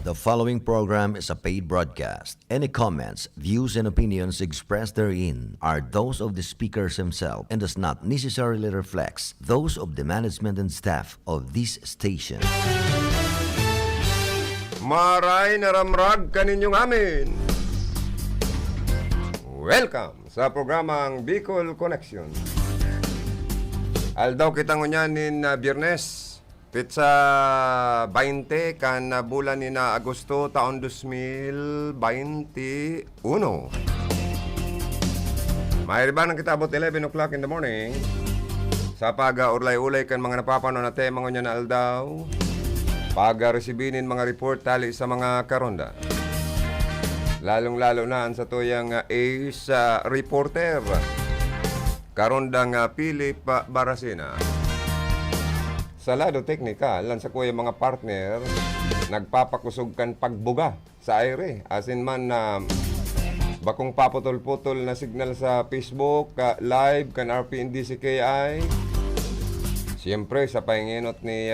The following program is a paid broadcast. Any comments, views, and opinions expressed therein are those of the speakers themselves and does not necessarily reflect those of the management and staff of this station. Maray na ramrag kaninyong amin. Welcome sa programang Bicol Connection. Aldaw kitang unyanin na Biyernes, Pitsa 20 kan bulan ni na Agosto taon 2021. Mayroon ng kitabot 11 o'clock in the morning. Sa paga-urlay-ulay kan mga napapano na tema nga na aldaw. Paga-resibinin mga report tali sa mga karonda. Lalong-lalo na sa tuyang ace reporter. Karondang Philip Barasina. Sa lado teknikal, lan sa kuya mga partner, nagpapakusog kan pagbuga sa aire. Asin man na bakong paputol-putol na signal sa Facebook, live kan RPNDCKI. Siyempre sa pahinginot ni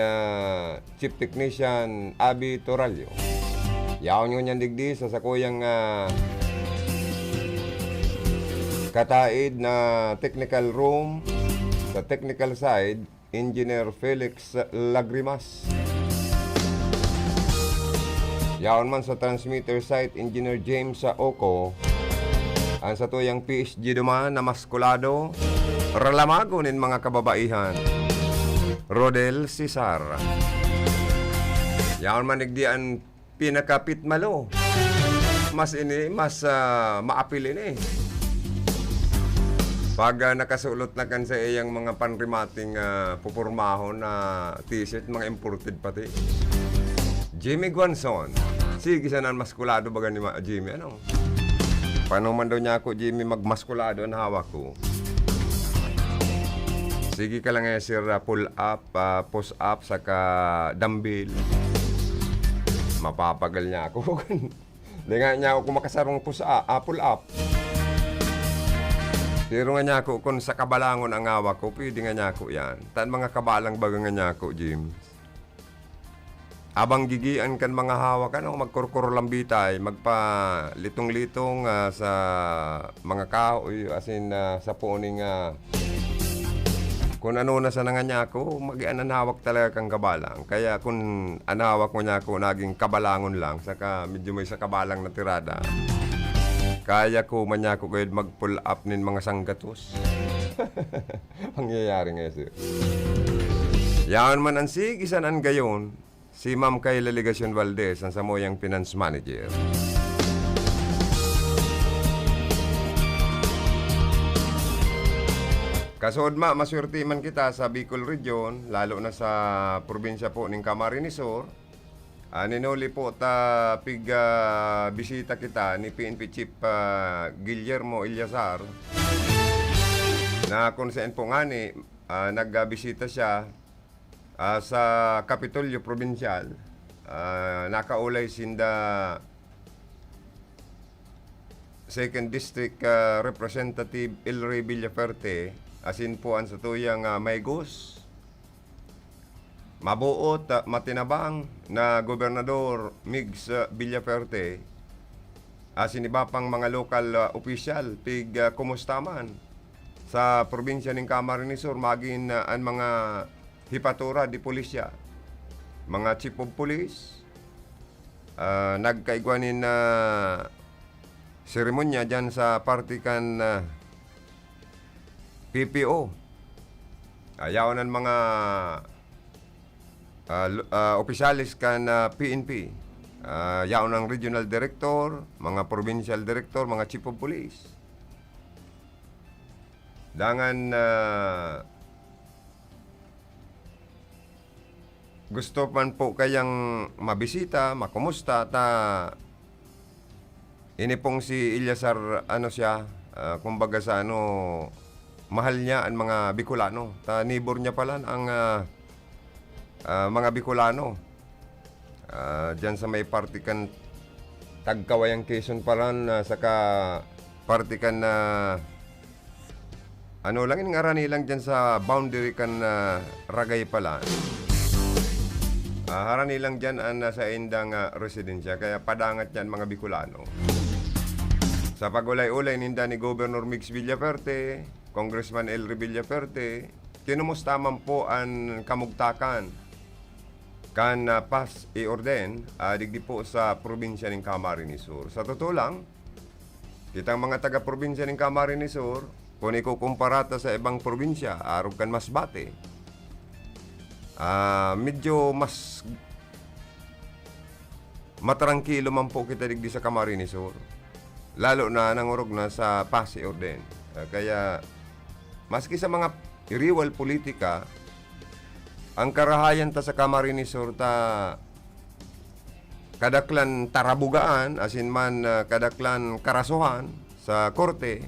Chief Technician Abby Toralio. Yaon nyo niyang digdi sa kuyang kataid na technical room. Sa technical side, Engineer Felix Lagrimas. Yaon man sa transmitter site, Engineer James Oco. Ang sa tuyang PSG duman na maskulado, relamago nin mga kababaihan, Rodel Cesar. Yaon man nigdian pinakapit malo. Mas maapil ini. Pag nakasulot na kan sa iyang mga panrimating pupurmahon na t-shirt, mga imported pati. Jimmy Guanzon. Sige sanan maskulado baga ni Jimmy. Ano? Paano man daw niya ako, Jimmy, magmaskulado ang hawak ko? Sige ka lang sir, pull up, push up, saka dumbbell. Mapapagal niya ako. Hindi nga niya ako makasarong pull up. Pero nga niya ako, kung sa kabalangon ang hawak ko, pwede nga niya ako yan. Tan mga kabalang baga nga niya ako, James. Abang gigian kan mga hawak, magkurkuro lambitay, magpa-litong-litong sa mga kahoy, asin sa puning kung ano na sa nga niya ako, mag-ananawak talaga kang kabalang. Kaya kung anawak mo niya ako, naging kabalangon lang, saka medyo may sa kabalang na tirada. Kaya ko man niya ako kayo mag-pull up nin mga sanggatos. Pangyayari nga sir. Yan man ang sigisanan gayon, si Ma'am Kayla Legacion Valdez, ang samoyang finance manager. Kasod maswerte man kita sa Bicol Region, lalo na sa probinsya po ng Camarines Sur. Ninuli po bisita kita ni PNP Chief Guillermo Ilyasar na kung saan po nga nagbisita siya sa Kapitolyo Provincial. Nakaulay sinda 2nd District Representative Elroy Villaferte asin po ang sa tuyang Maygos. Mabuot, matinabang na Gobernador Migs Villaferte, iba pang mga local official, kumustaman sa probinsya ng Camarines Sur, maging ang mga hipatura di pulisya, mga chief of police, nagkaigwanin na seremonya dyan sa partikan PPO. Ayaw ng mga opisyalis kan PNP, yaon ng regional director, mga provincial director, mga chief of police. Dangan gusto man po kayang mabisita, makumusta, ini pong si Ilyasar, kumbaga sa mahal niya ang mga Bicolano. Neighbor niya pala ang mga Bicolano. Diyan sa may partikan Tagkawayang Quezon pala, saka partikan lang yung arani lang dyan sa boundary kan Ragay pala. Harani lang dyan ang nasa indang residensya, kaya padangat yan mga Bicolano. Sa pagulay-ulay ninda ni Governor Mix Villaferte, Congressman Elry Villaferte, kinumusta man po ang kamugtakan kan pas i-orden digdi po sa probinsya ng Camarines Sur. Sa totoo lang, kitang mga taga-probinsya ng Camarines Sur, kung ikukumparata sa ibang probinsya, arog kan Masbate, medyo mas matrangkilo man po kita digdi sa Camarines Sur. Lalo na nangurog na sa Pasi Orden. Kaya, maski sa mga iriwal politika, ang karahayan ta sa Camarines Sur ta kadaklan tarabugaan, asin man kadaklan karasuhan sa korte,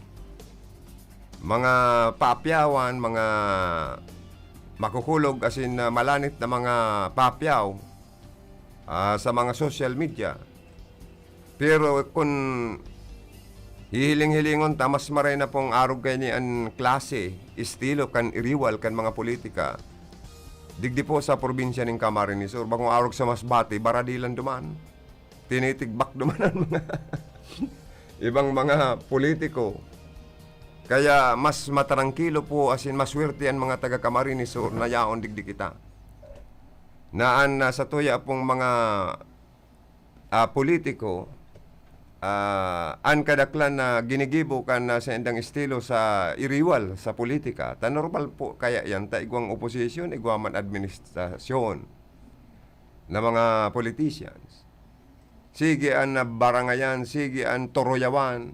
mga paapyawan, mga makukulog, asin malanit na mga paapyaw sa mga social media. Pero kung hihiling-hilingon ta, mas maray na pong arog kayo ni ang klase, estilo, kan iriwal, kan mga politika. Digdi po sa probinsya ng Camarines Sur, bagong arog sa Masbate, baradilan duman. Tinitigbak duman ang mga ibang mga politiko. Kaya mas matarangkilo po, asin maswerte ang mga taga Camarines Sur na yaon digdi kita. Naan sa tuya pong mga politiko, an kadaklan na ginigibo kan sa endang estilo sa iriwal sa politika. Ta normal po kaya yan, ta igwang oposisyon, igwaman administrasyon na mga politicians. Sige an barangayan, sige an toroyawan,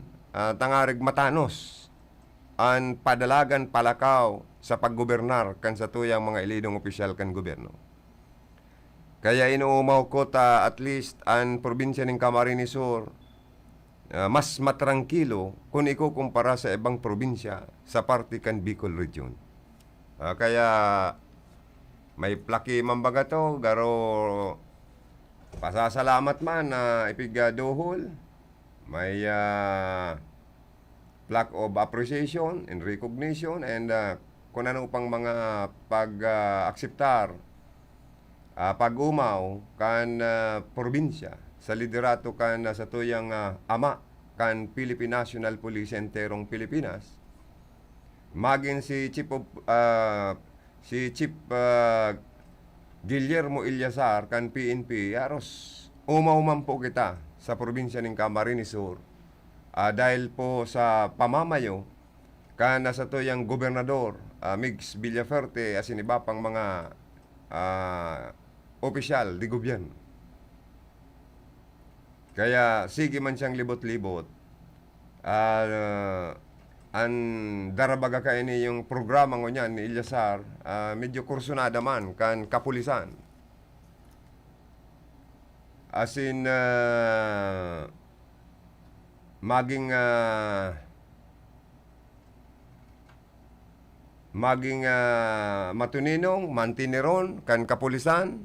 tangarig matanos, an padalagan palakaw sa paggobernar kan sa tuyang mga ilidong opisyal kan gobyerno. Kaya inuumaw ko ta at least an probinsya ng Camarines Sur, mas matrangkilo kung ikukumpara sa ibang probinsya sa parte kan Bicol Region. Kaya may plaki mambaga to, garo pasasalamat man na ipigaduhol, may plaque of appreciation and recognition, and kung ano pang mga pag-akseptar, pag-umaw kan probinsya sa liderato kan sa tuyang ama kan Philippine National Police enterong Pilipinas, maging si Chief Guillermo Ilyasar kan PNP, aros umaw po kita sa probinsya ng Camarines Sur, dahil po sa pamamayo kan sa tuyang gobernador Mix Villaferte, asin iba pang mga opisyal di gobyerno. Kaya sige man siyang libot-libot, ang darabaga ka ini yung programa ngo niyan ni Ilyasar, medyo kursunada man kan kapulisan. Asin maging matuninong, mantineron kan kapulisan,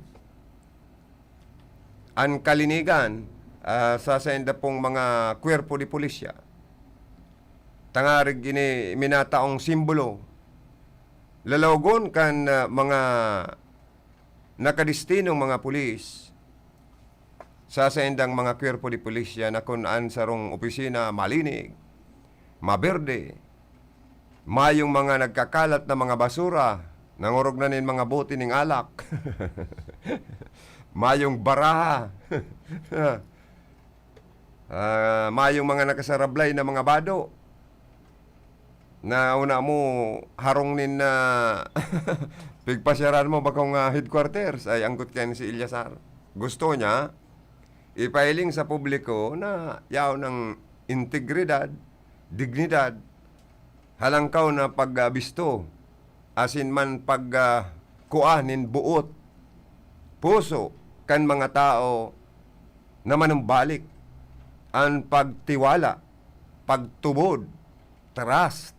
ang kalinigan sa senda pong mga kwerpo di pulisya. Tangarig ini minataong simbolo. Lalawgon kan mga nakadistinong mga pulis sa sendang mga kwerpo di pulisya na kung an sarong opisina malinig, maberde, mayong mga nagkakalat na mga basura, nangurog na nin mga bote ning alak, mayong baraha, mayong mga nakasarablay na mga bado, na una mo harong nin na pigpasyaran mo bakong headquarters ay anggot kayo si Ilyasar. Gusto niya ipailing sa publiko na yaw ng integridad, dignidad, halangkaw na pagbisto, asin man pagkuanin buot, puso kan mga tao na manumbalik ang pagtiwala, pagtubod, trust,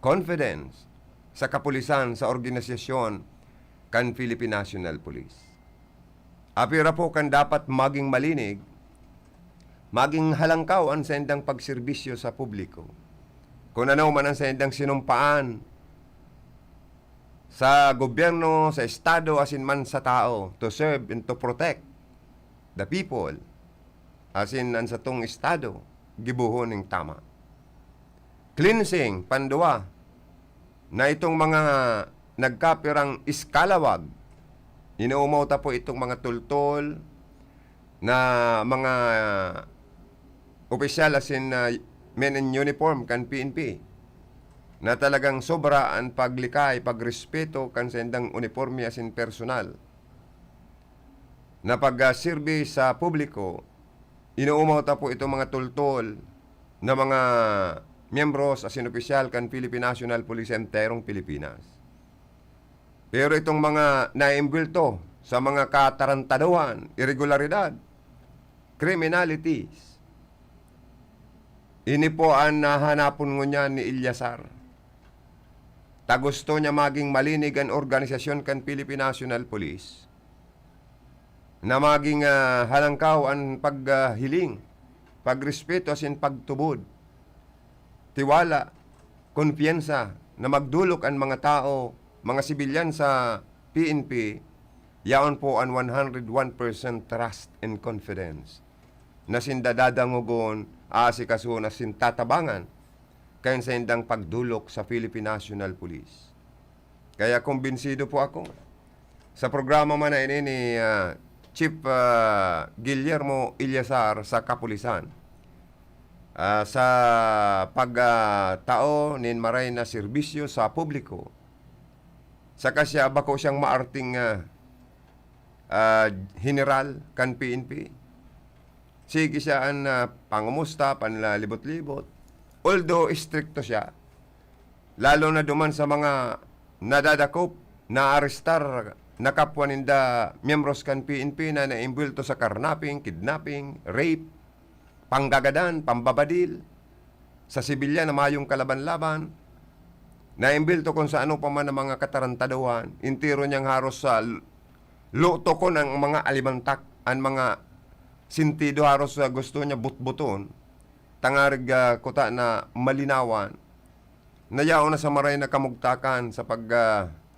confidence sa kapulisan, sa organisasyon kan Philippine National Police. Apira po kan dapat maging malinig, maging halangkaw ang sendang pagserbisyo sa publiko. Kung ano man ang sendang sinumpaan sa gobyerno, sa estado, asin man sa tao, to serve and to protect the people, asin an sa tong estado, gibuhon ng tama. Cleansing, pandua, na itong mga nagkapirang iskalawag, inuumaw ta po itong mga tultol na mga opisyal asin men in uniform kan PNP na talagang sobra ang paglikay, pagrespeto kan sendang uniforme asin personal na pag-sirbi sa publiko, inuumaw ta po itong mga tultol na mga miyembros asin opisyal kan Philippine National Police enterong Pilipinas. Pero itong mga naimbulto sa mga katarantaduhan, irregularidad, criminalities, ini po ang nahanapon niya ni Ilyasar. Ta gusto niya maging malinig ang organisasyon kan Philippine National Police na maging halangkaw ang paghiling, pagrespeto asin pagtubod, tiwala, kumpiyansa na magdulok ang mga tao, mga sibilyan sa PNP, yaon po ang 101% trust and confidence na sindadadangugon, aasikaso na sintatabangan kayon sa indang pagdulok sa Philippine National Police. Kaya kumbinsido po ako sa programa man na ini ni Chief Guillermo Ilyasar sa Kapulisan, sa pagtao nin maray na serbisyo sa publiko, sa kasya bako siyang maarting general kan PNP. Sige siya ang pangumusta, panlalibot-libot. Although stricto siya, lalo na duman sa mga nadadakop, na-arestar, nakapwa ninda miyembros kan PNP na naimbulto sa karnaping, kidnapping, rape, panggagadan, pambabadil, sa sibilyan na mayong kalaban-laban, naimbulto kung sa ano pa man ang mga katarantaduhan, intiro niyang haros sa luto ko ng mga alimantak, ang mga sintido haros sa gusto niya butbuton, tangarig kuta na malinawan, nayaw na sa maray na kamugtakan sa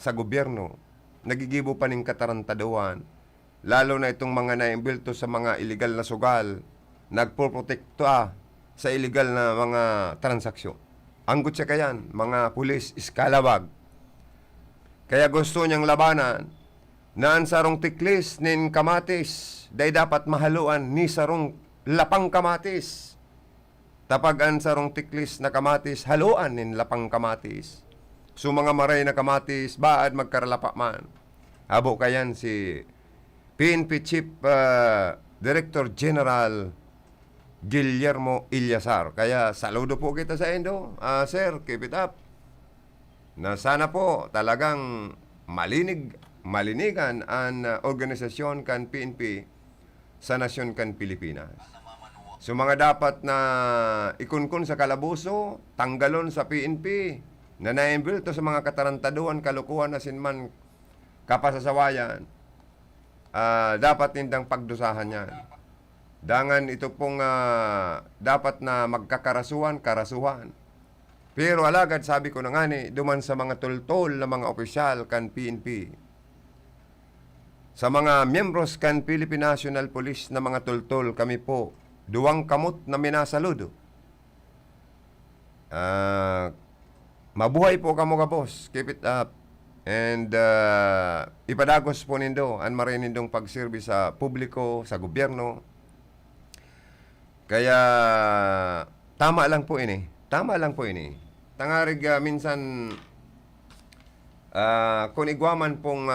sa gobyerno, nagigibo pa ning katarantaduhan, lalo na itong mga naimbulto sa mga illegal na sugal, nagpoprotekta sa illegal na mga transaksyon. Anggot siya kayan, mga pulis, iskalawag. Kaya gusto niyang labanan na ang sarong tiklis nin kamatis, day dapat mahaluan ni sarong lapang kamatis. Tapag ang sarong tiklis na kamatis, haluan nin lapang kamatis. So mga maray na kamatis, baad magkaralapa man. Abo kayan si PNP Chief Director General Guillermo Ilyasar. Kaya saludo po kita sa Indo. Sir, keep it up. Na sana po talagang malinigan ang organisasyon kan PNP sa nasyon kan Pilipinas. So mga dapat na ikunkun sa kalabuso, tanggalon sa PNP, na naimbulto sa mga katarantaduhan, kalukuhan na sinman kapasasawayan, dapat nindang pagdusahan yan. Dangan ito pong dapat na magkakarasuhan, karasuhan. Pero alagad, sabi ko na nga ni, duman sa mga tultol na mga opisyal kan PNP, sa mga miyembros kan Philippine National Police na mga tultol, kami po, duwang kamot na minasaludo. Mabuhay po kamo ka, boss. Keep it up. And ipadagos po nindo ang marinindong pagsirbi sa publiko, sa gobyerno. Kaya tama lang po ini. Tama lang po ini. Tangarig minsan kung igwaman pong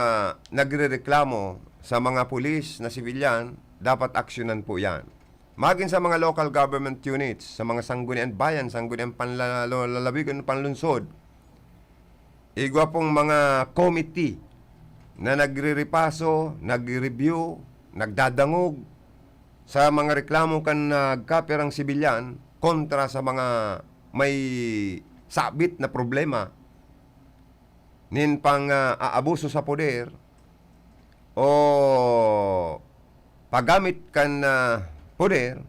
nagrereklamo sa mga pulis na sibilyan, dapat aksyonan po yan. Maging sa mga local government units, sa mga sanggunian bayan, sanggunian panlalawigan, panlunsod, igwa pong mga committee na nagre-repaso, nagre-review, nagdadangog sa mga reklamo kan nagkapirang sibilyan kontra sa mga may sabit na problema nin pang aabuso sa poder o paggamit kan poder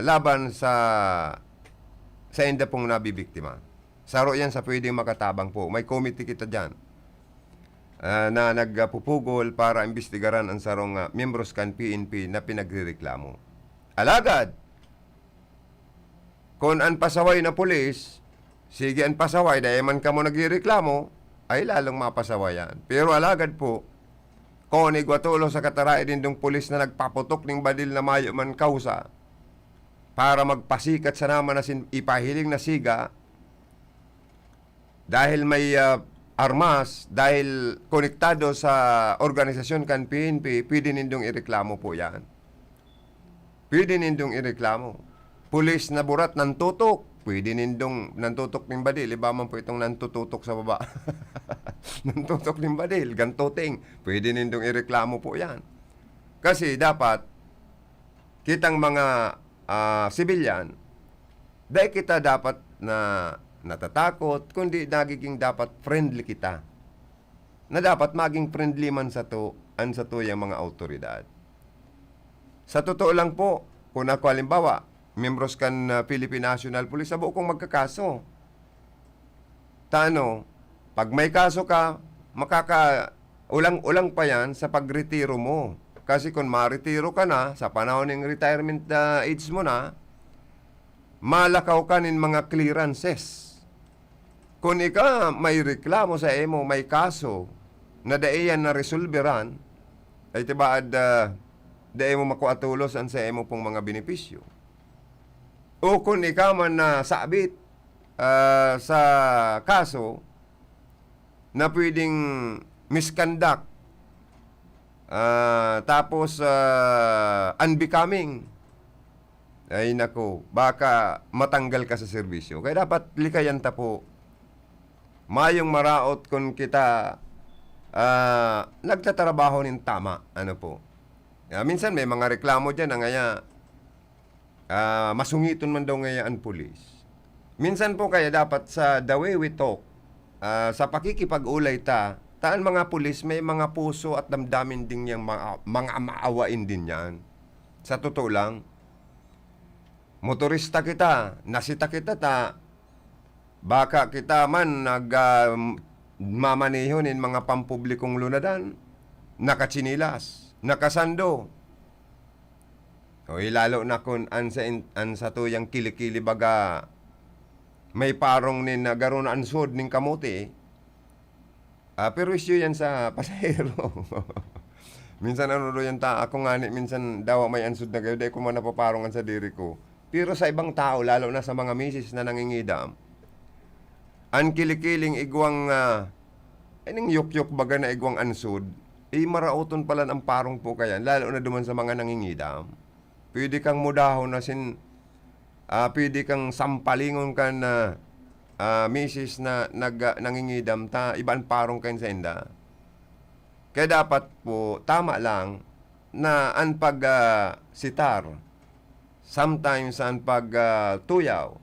laban sa inda pong nabibiktima. Saro yan sa pwedeng makatabang po. May committee kita dyan. na nagpupugol para imbestigaran ang sarong miyembros kan PNP na pinagrereklamo. Alagad, kung ang pasaway na pulis, sige ang pasaway, dahil man ka mo nagrereklamo, ay lalong mapasawayan. Pero alagad po, kung igwatulo sa kataray din dong pulis na nagpaputok ng badil na mayo man kausa, para magpasikat sa naman na ipahiling na siga, dahil may armas, dahil konektado sa organisasyon kan PNP, pwede nindong ireklamo po yan. Pwede nindong ireklamo. Pulis na burat ng tutok, pwede nindong nantutok ng badil. Iba man po itong nantututok sa baba. Nantutok ng badil, gantoting. Pwede nindong ireklamo po yan. Kasi dapat, kitang mga sibilyan, dahil kita dapat na natatakot, kundi nagiging dapat friendly kita. Na dapat maging friendly man sa to, yung mga autoridad. Sa totoo lang po, kung ako halimbawa, membros kan Philippine National Police, sabo kong magkakaso. Tano, pag may kaso ka, ulang-ulang pa yan sa pagretiro mo. Kasi kung maretiro ka na, sa panahon ng retirement age mo na, malakaw ka ng mga clearances. Kung ika may reklamo sa emo, may kaso, na daiyan na resolveran, ay tibaad daiyan mo makuatulos ang sa emo pong mga benepisyo. O kung ika man na sabit sa kaso, na pwedeng misconduct, tapos unbecoming, ay nako, baka matanggal ka sa serbisyo. Kaya dapat likayan ta po. Mayong maraot kung kita nagtatrabaho ng tama. Ano po? Minsan may mga reklamo dyan na ngaya masungiton man daw ngaya ang pulis. Minsan po kaya dapat sa the way we talk, sa pakikipag-ulay taan mga pulis may mga puso at damdamin din yung mga maawain din yan. Sa totoo lang, motorista kita, nasita kita baka kita man mamanihon in mga pampublikong lunadan, nakatsinilas, nakasando. O lalo na kung an sa tuyang kilikili baga may parong nin nagaroon ansod ning kamote, pero isyo yan sa pasahero. Minsan ano yan ako nga minsan daw may ansod na kayo, dahil ko man napaparongan sa diri ko. Pero sa ibang tao, lalo na sa mga misis na nangingidam, ang kilikiling igwang, anong yukyuk baga na igwang ansod, marauton pala ang parong po kayan, lalo na duman sa mga nangingidam. Pwede kang mudahon na pwede kang sampalingon ka na misis na nangingidam, ibang parong kayo sa enda. Kaya dapat po, tama lang, na ang pag-sitar, sometimes ang pag-tuyaw,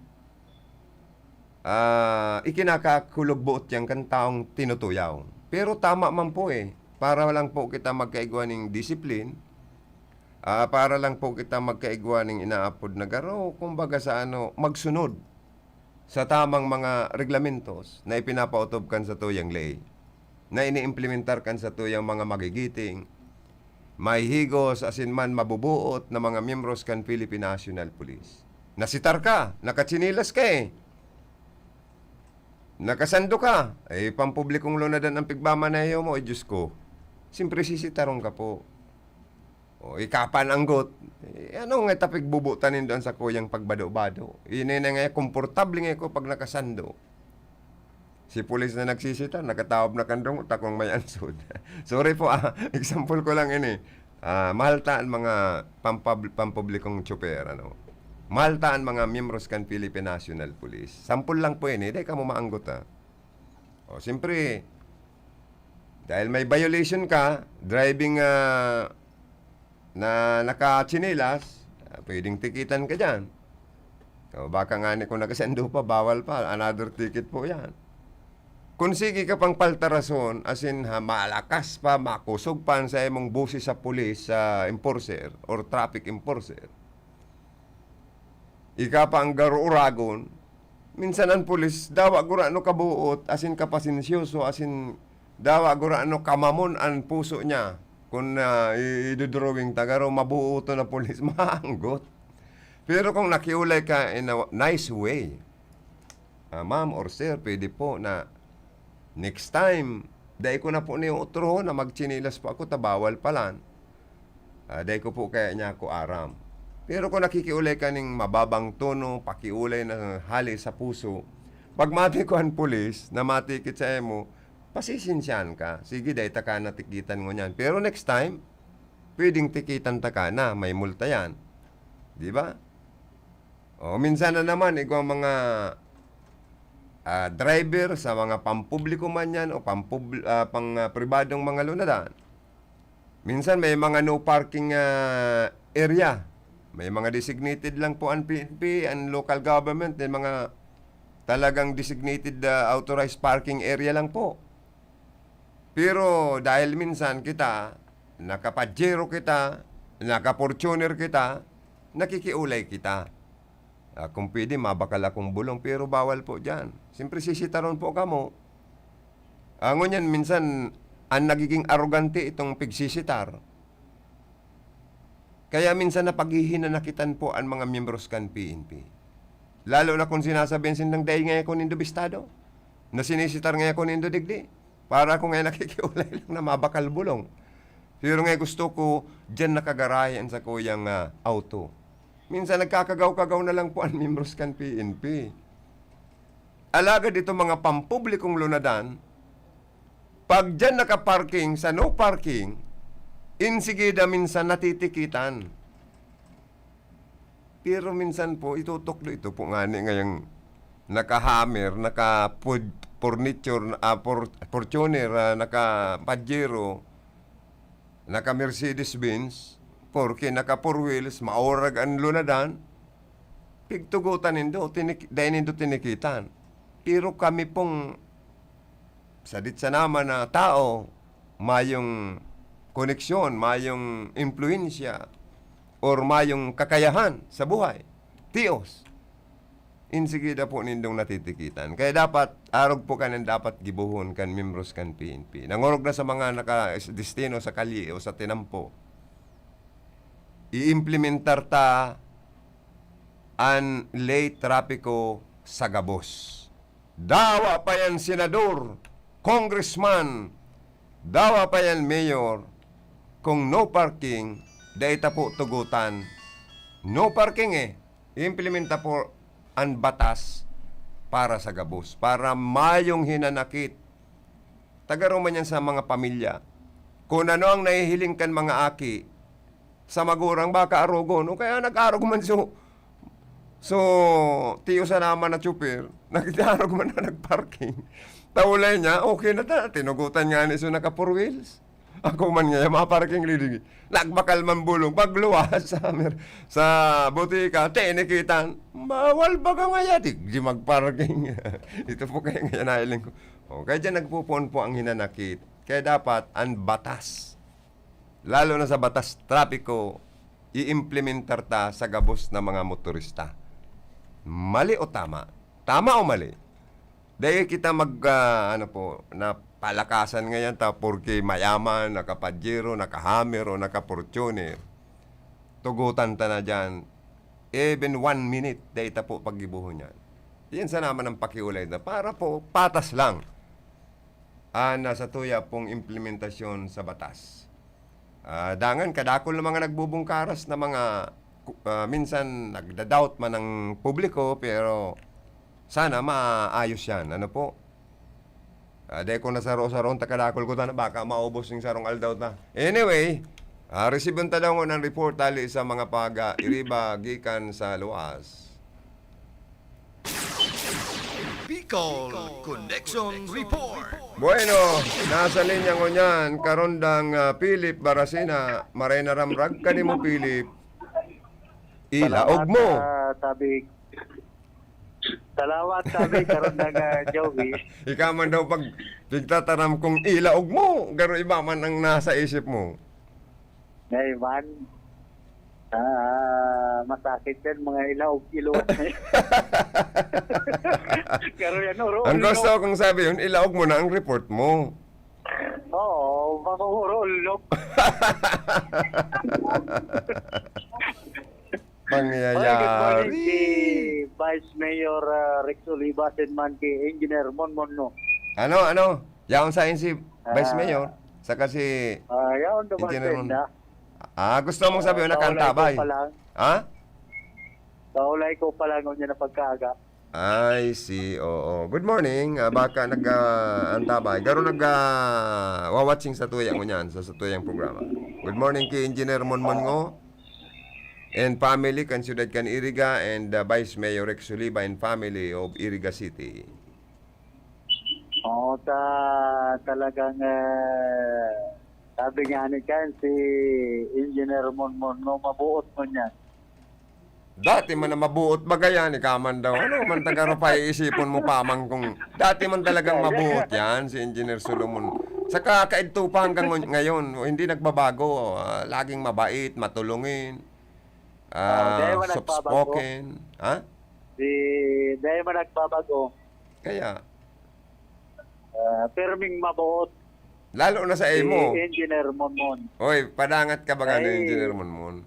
ikinakakulog buot yan kan taong tinutuyaw. Pero tama man po para lang po kita magkaigwa ng disiplin, para lang po kita magkaigwa ng inaapod na garo, kumbaga sa magsunod sa tamang mga reglamentos na ipinapautob kan sa tuyang lay, na iniimplementar kan sa tuyang mga magigiting, may higos asin man mabubuot na mga miyembros kan Philippine National Police. Nasitar ka, nakatsinilas ka nakasando ka, pampublikong lunadan ang pigmamaneho mo, Diyos ko, siyempre sisitarong ka po. O ikapan anggot, ano nga tapig bubutanin doon sa kuyang pagbado-bado. Ini na nga, komportable nga ko pag nakasando. Si pulis na nagsisita, nakatawab na kandong, takong may ansod. Sorry po, example ko lang ini. Mahaltaan mga pampublikong tsuper, Mahaltaan mga miyembros kan Philippine National Police. Sampul lang po dahil ka mo maanggot O, siyempre, dahil may violation ka, driving na nakatsinilas, pwedeng tikitan ka dyan. O, baka nga kung nakasendo pa, bawal pa, another ticket po yan. Kung sige ka pang paltarason, as in malakas pa, makusog pa sa imong busis sa pulis, sa enforcer, or traffic enforcer, ika pa ang garo-uragon, minsan ang pulis, dawa gura kabuot, asin kapasensyoso, asin daw agura ano kamamon ang puso niya kung idudrawing tagaro mabuo to na pulis maanggot. Pero kung nakiulay ka in a nice way, ma'am or sir, pwede po na next time, dahil ko na po niyo utro na magchinilas po ako, tabawal palan. Dahil ko po kaya niya ako aram. Pero kung nakikiulay ka ng mababang tono, pakiulay na hali sa puso, pag mati ko ang pulis, na matikit sa emo, pasisinsyan ka. Sige, dahil taka na tikitan mo yan. Pero next time, pwedeng tikitan taka na, may multa yan. Di ba? O, minsan na naman, ikaw mga driver sa mga pampubliko man yan o pang-pribadong mga lunadan. Minsan may mga no parking area. May mga designated lang po ang PNP, ang local government, may mga talagang designated authorized parking area lang po. Pero dahil minsan kita, naka-Pajero kita, naka-Fortuner kita, nakikiulay kita. Kung pwede, mabakal akong bulong, pero bawal po dyan. Siyempre sisitaron po kamo. Ngunyan, minsan, ang nagiging arrogante itong pigsisitar. Kaya minsan napaghihinanakitan po ang mga miyembros kan PNP. Lalo na kung sinasabihin silang dahil ngayon ko nindo bistado, na sinisitar ngayon ko nindo digdi. Para ako ngayon nakikiulay lang na mabakal bulong. Pero ngayon gusto ko dyan nakagarayan sa kuyang auto. Minsan nagkakagaw-kagaw na lang po ang miyembros kan PNP. Alagad ito mga pampublikong lunadan, pag dyan nakaparking sa no parking, insigida minsan natitikitan. Pero minsan po, itutok ito po nga ngayong naka-hammer, naka-furniture, Fortuner, naka-Pajero, naka-Mercedes-Benz, porque naka-four wheels, maorag ang lunadan, pigtugutan nindo, dahil nindo tinikitan. Pero kami pong sadit sa naman na tao, mayong koneksyon, mayong impluensya, or mayong kakayahan sa buhay. Tiyos. Insigida po nindong natitikitan. Kaya dapat, arog po kanan dapat gibuhon kan membros kan PNP. Nangorog na sa mga nakadestino sa kalye o sa tinampo. I-implementar ta ang late trapiko sa gabos. Dawa pa yan senador, congressman, dawa pa yan mayor, kung no parking, dahil po tugutan. No parking implementa po ang batas para sa gabos, para mayong hinanakit. Tagaroman yan sa mga pamilya. Kung ano ang nahihiling kan mga aki, sa magurang baka arogon, o kaya nag-arog man so tiyo sa naman na chuper, nag-arog man na nag-parking. Taulay niya, okay na ta, tinugutan nga ni so naka four wheels. Ako man nga, mga parking lidig. Nagbakal man bulong, pagluwas sa butika, tinikitan, bawal ba ka nga yatik? Di magparking. Ito po kaya nga nailing ko. Kaya dyan nagpupon po ang hinanakit. Kaya dapat ang batas, lalo na sa batas trapiko, i-implementar ta sa gabos ng mga motorista. Mali o tama? Tama o mali? Dahil kita na palakasan ngayon ta porque mayaman, naka-Pajero, naka-Hammer o naka-Fortuner. Tugutan ta na dyan. Even 1 minute, dahil ta po pag-ibuhon yan. Yan sa naman ang pakiulay na para po patas lang nasa tuya pong implementasyon sa batas. Dangan, kadakol na mga nagbubungkaras na mga minsan nagda-doubt man ng publiko pero sana maayos yan. Ano po? Dahil kung nasaro-saroon, takadakol ko na baka maubos yung sarong aldaw na. Anyway, receive ang tanong ng report tali sa mga iriba gikan sa luwas. Bicol Connection Report. Bueno, nasa linya ko niyan, karondang Philip Barasina, maray na ramrag ka ni mo, Philip. Ilaog mo. Salamat sabi karon nga Joey. Ikaw man daw pag tigtataram kong ilaog mo, garo iba man ang nasa isip mo. Ngay man. Masakit yan mga ilaog ilot. Karon yan oro. Ang gusto kong sabi yun, ilaog mo na ang report mo. Oo, mamumurulok. Good morning si Pangyayari. Vice Mayor Rex Olivas and man kay Engineer Monmon no. Ano? Yaon sa si Vice Ah. Mayor. Saka si... Yaon naman Engineer senda. gusto mong sabihin na kantabay. Ha? Kaulay ko pa lang niya na pagkaaga. I see, oo. Good morning. Baka nag-antabay. Garo nag-wawatching sa tuyang mo niyan, sa tuyang programa. Good morning kay Engineer Monmon ngo and family kan Ciudad kan Iriga and Vice Mayor Rex Oliva and family of Iriga City. Oo, talagang sabi nga ni kan si Engineer Monmon no, mabuot mo niya. Dati man na mabuot bagayan, ikaman daw. Ano man tagaro pa iisipon mo pamang kung dati man talagang mabuot yan si Engineer Solomon. Saka kaidto pa hanggang ngayon, hindi nagbabago. Laging mabait, matulungin. Dahil man Soft-spoken. Ha? Dahil man nagbabago, Kaya, perming mabuot lalo na sa si imo. Engineer Monmon. Oy, padangat ka ba Ay. ni Engineer Monmon?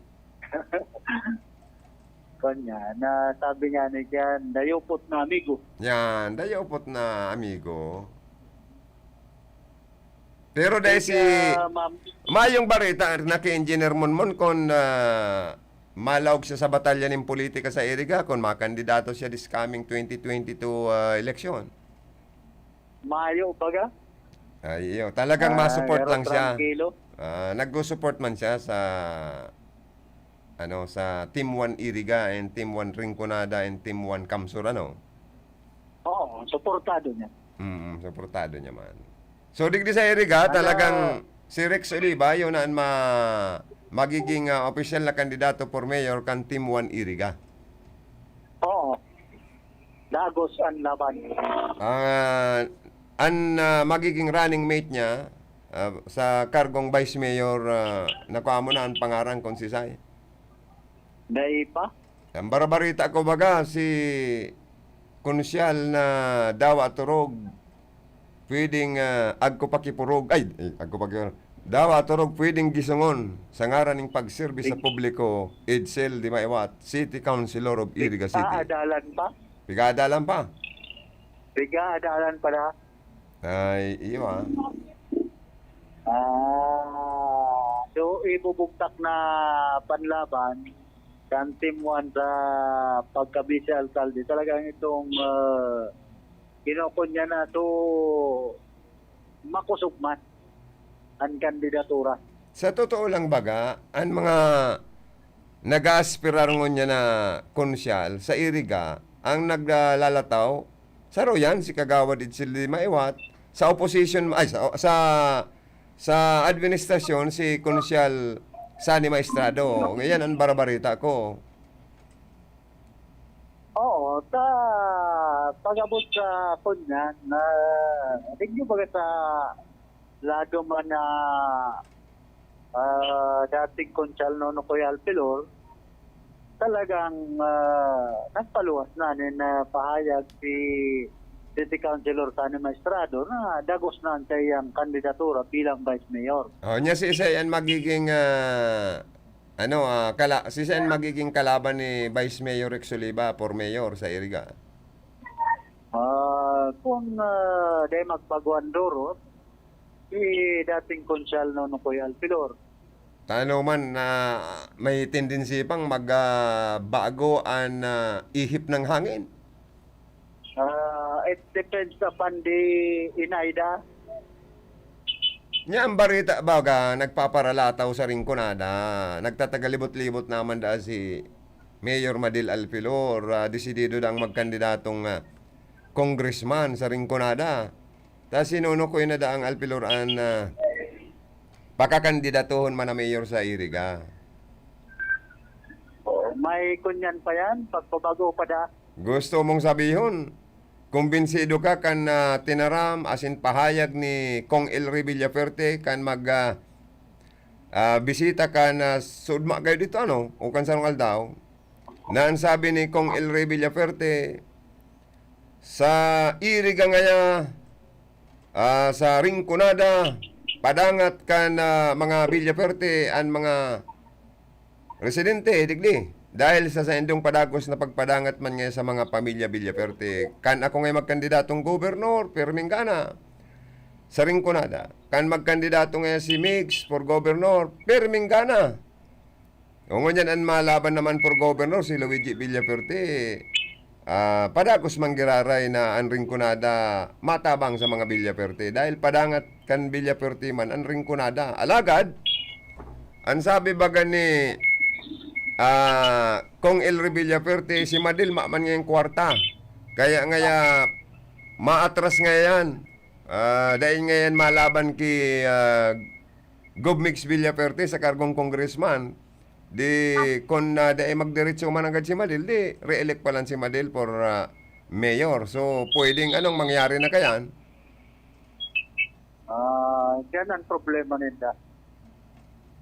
Kanya, na sabi nga ni Jan, dayupot na amigo. Yan, dayopot na amigo. Pero dahil si... Ma'am, Mayong barita na kay Engineer Monmon kung malawag siya sa batalya ng politika sa Iriga kung makandidato siya this coming 2022 election. Mayo baga? Ay, talagang masupport lang siya. Tranquilo. Nag-support man siya sa sa Team 1 Iriga and Team 1 Rinconada and Team 1 Kamsur Oo, suportado niya. Supportado niya man. So digdi sa Iriga talagang si Rex Oliva yun ang magiging official na kandidato for mayor kan Team 1 Iriga. Oo. Dagos ang laban. Magiging running mate niya sa kargong vice mayor nakuha mo na ang pangarang kung si Sai. Dahil pa? Ang barabarita ko baga si konsyal na Dawa Turog pwedeng agko pakipurog Dawa Turog pwedeng gisungon sa ngaran ng pagserbi sa publiko Edsel Di Maiwat, City Councilor of Iriga City. Adalan pa? Pigadalan pa. Adalan pa na? Ay, iyo So, ibubugtak na panlaban kan Team 1 sa pagkabisi alkalde. Talagang itong kinukunya na to makusugman ang kandidatura. Sa totoo lang baga, ang mga nag-aaspirar niya na konsyal sa Iriga, ang naglalataw, sa Royan, si Kagawad Edsel Di Maiwat, sa opposition, sa administrasyon, si konsyal Sani Maestrado. Ngayon, ang barabarita ko. Oo, pag-abot sa kunya na tingin ba sa lado man na dating konsyal no Kuya Alpilor, talagang nagpaluwas na pahayag si City Councilor Sani Maestrado na dagos na ang kayang kandidatura bilang Vice Mayor. Niya si isa yan magiging si isa yan magiging kalaban ni Vice Mayor Rex Oliva for mayor sa Iriga. Kung dahil magbaguan duro, si dating konsyal no Kuya Alpilor. Tano man na may tendency pang magbago ang ihip ng hangin. It depends upon the inaida. Nya ang barita baga nagpaparalataw sa Rinconada. Nagtatagalibot-libot naman da si Mayor Madil Alpilor. Desidido dang magkandidatong congressman sa Rinconada. Ta sinuno ko na daang Alpilor an pakakandidatuhon man na mayor sa Iriga. May kunyan pa yan, pagpabago pa da. Gusto mong sabihon, kumbinsido ka kan tinaram asin pahayag ni Kong Elry Villaferte kan bisita kan sudma kayo dito o kan sarong aldaw na ang sabi ni Kong Elry Villaferte sa Iriga ngaya sa Rinconada padangat kan mga Villaferte an mga residente, digdi. Dahil sa indong padagos na pagpadangat man ngayon sa mga pamilya Villaferte. Kan ako ngayon magkandidatong gobernador, perming gana. Sa Rinconada. Kan magkandidato ngayon si Mix for governor, perming gana. O ngunyan ang malaban naman for governor si Luigi Villaferte. Padagos manggiraray na ang Rinconada matabang sa mga Villaferte. Dahil padangat kan Villaferte man ang Rinconada. Alagad, ang sabi baga ni Kong Elry Villaferte, si Madil man ngayong kwarta. Kaya maatras ngayon. Dahil ngayon malaban ki Govmix Villaferte sa kargong congressman. Di kung dahil magdiretso man agad si Madil, di re-elect pa lang si Madil for mayor. So pwedeng anong mangyari na kayan? Yan ang problema nila.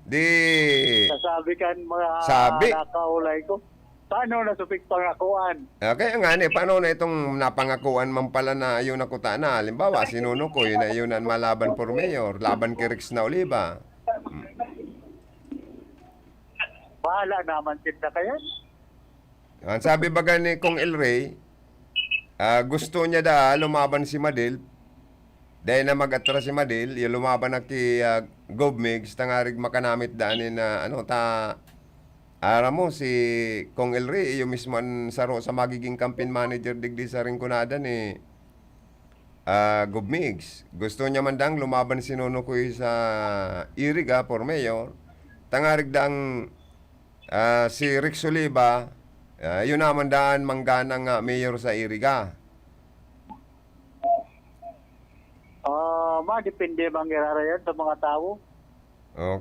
Di Sasabi kan mga Sabi. nakaulay ko, paano nasupik pangakuan? kaya nga paano na itong napangakuan man pala na ayun na kuta na? Halimbawa, sinunukoy na ayun ang malaban for mayor, laban kay Rex na Oliva. Bahala naman sila kaya. Ang sabi baga ni Kong Elry, gusto niya lumaban si Madil. Dahil na mag-atras si Madil, yung lumaban na kay Govmix, tangarig makanamit daanin na mo si Kong Elry, yung mismo ang saro sa magiging campaign manager digdi sa Rinconada ni Govmix. Gusto niya man dang lumaban si Nunukoy sa Iriga for mayor. Tangarig daang si Rex Oliva, yun naman daan mangganang mayor sa Iriga. Depende mangyari yan sa mga tao.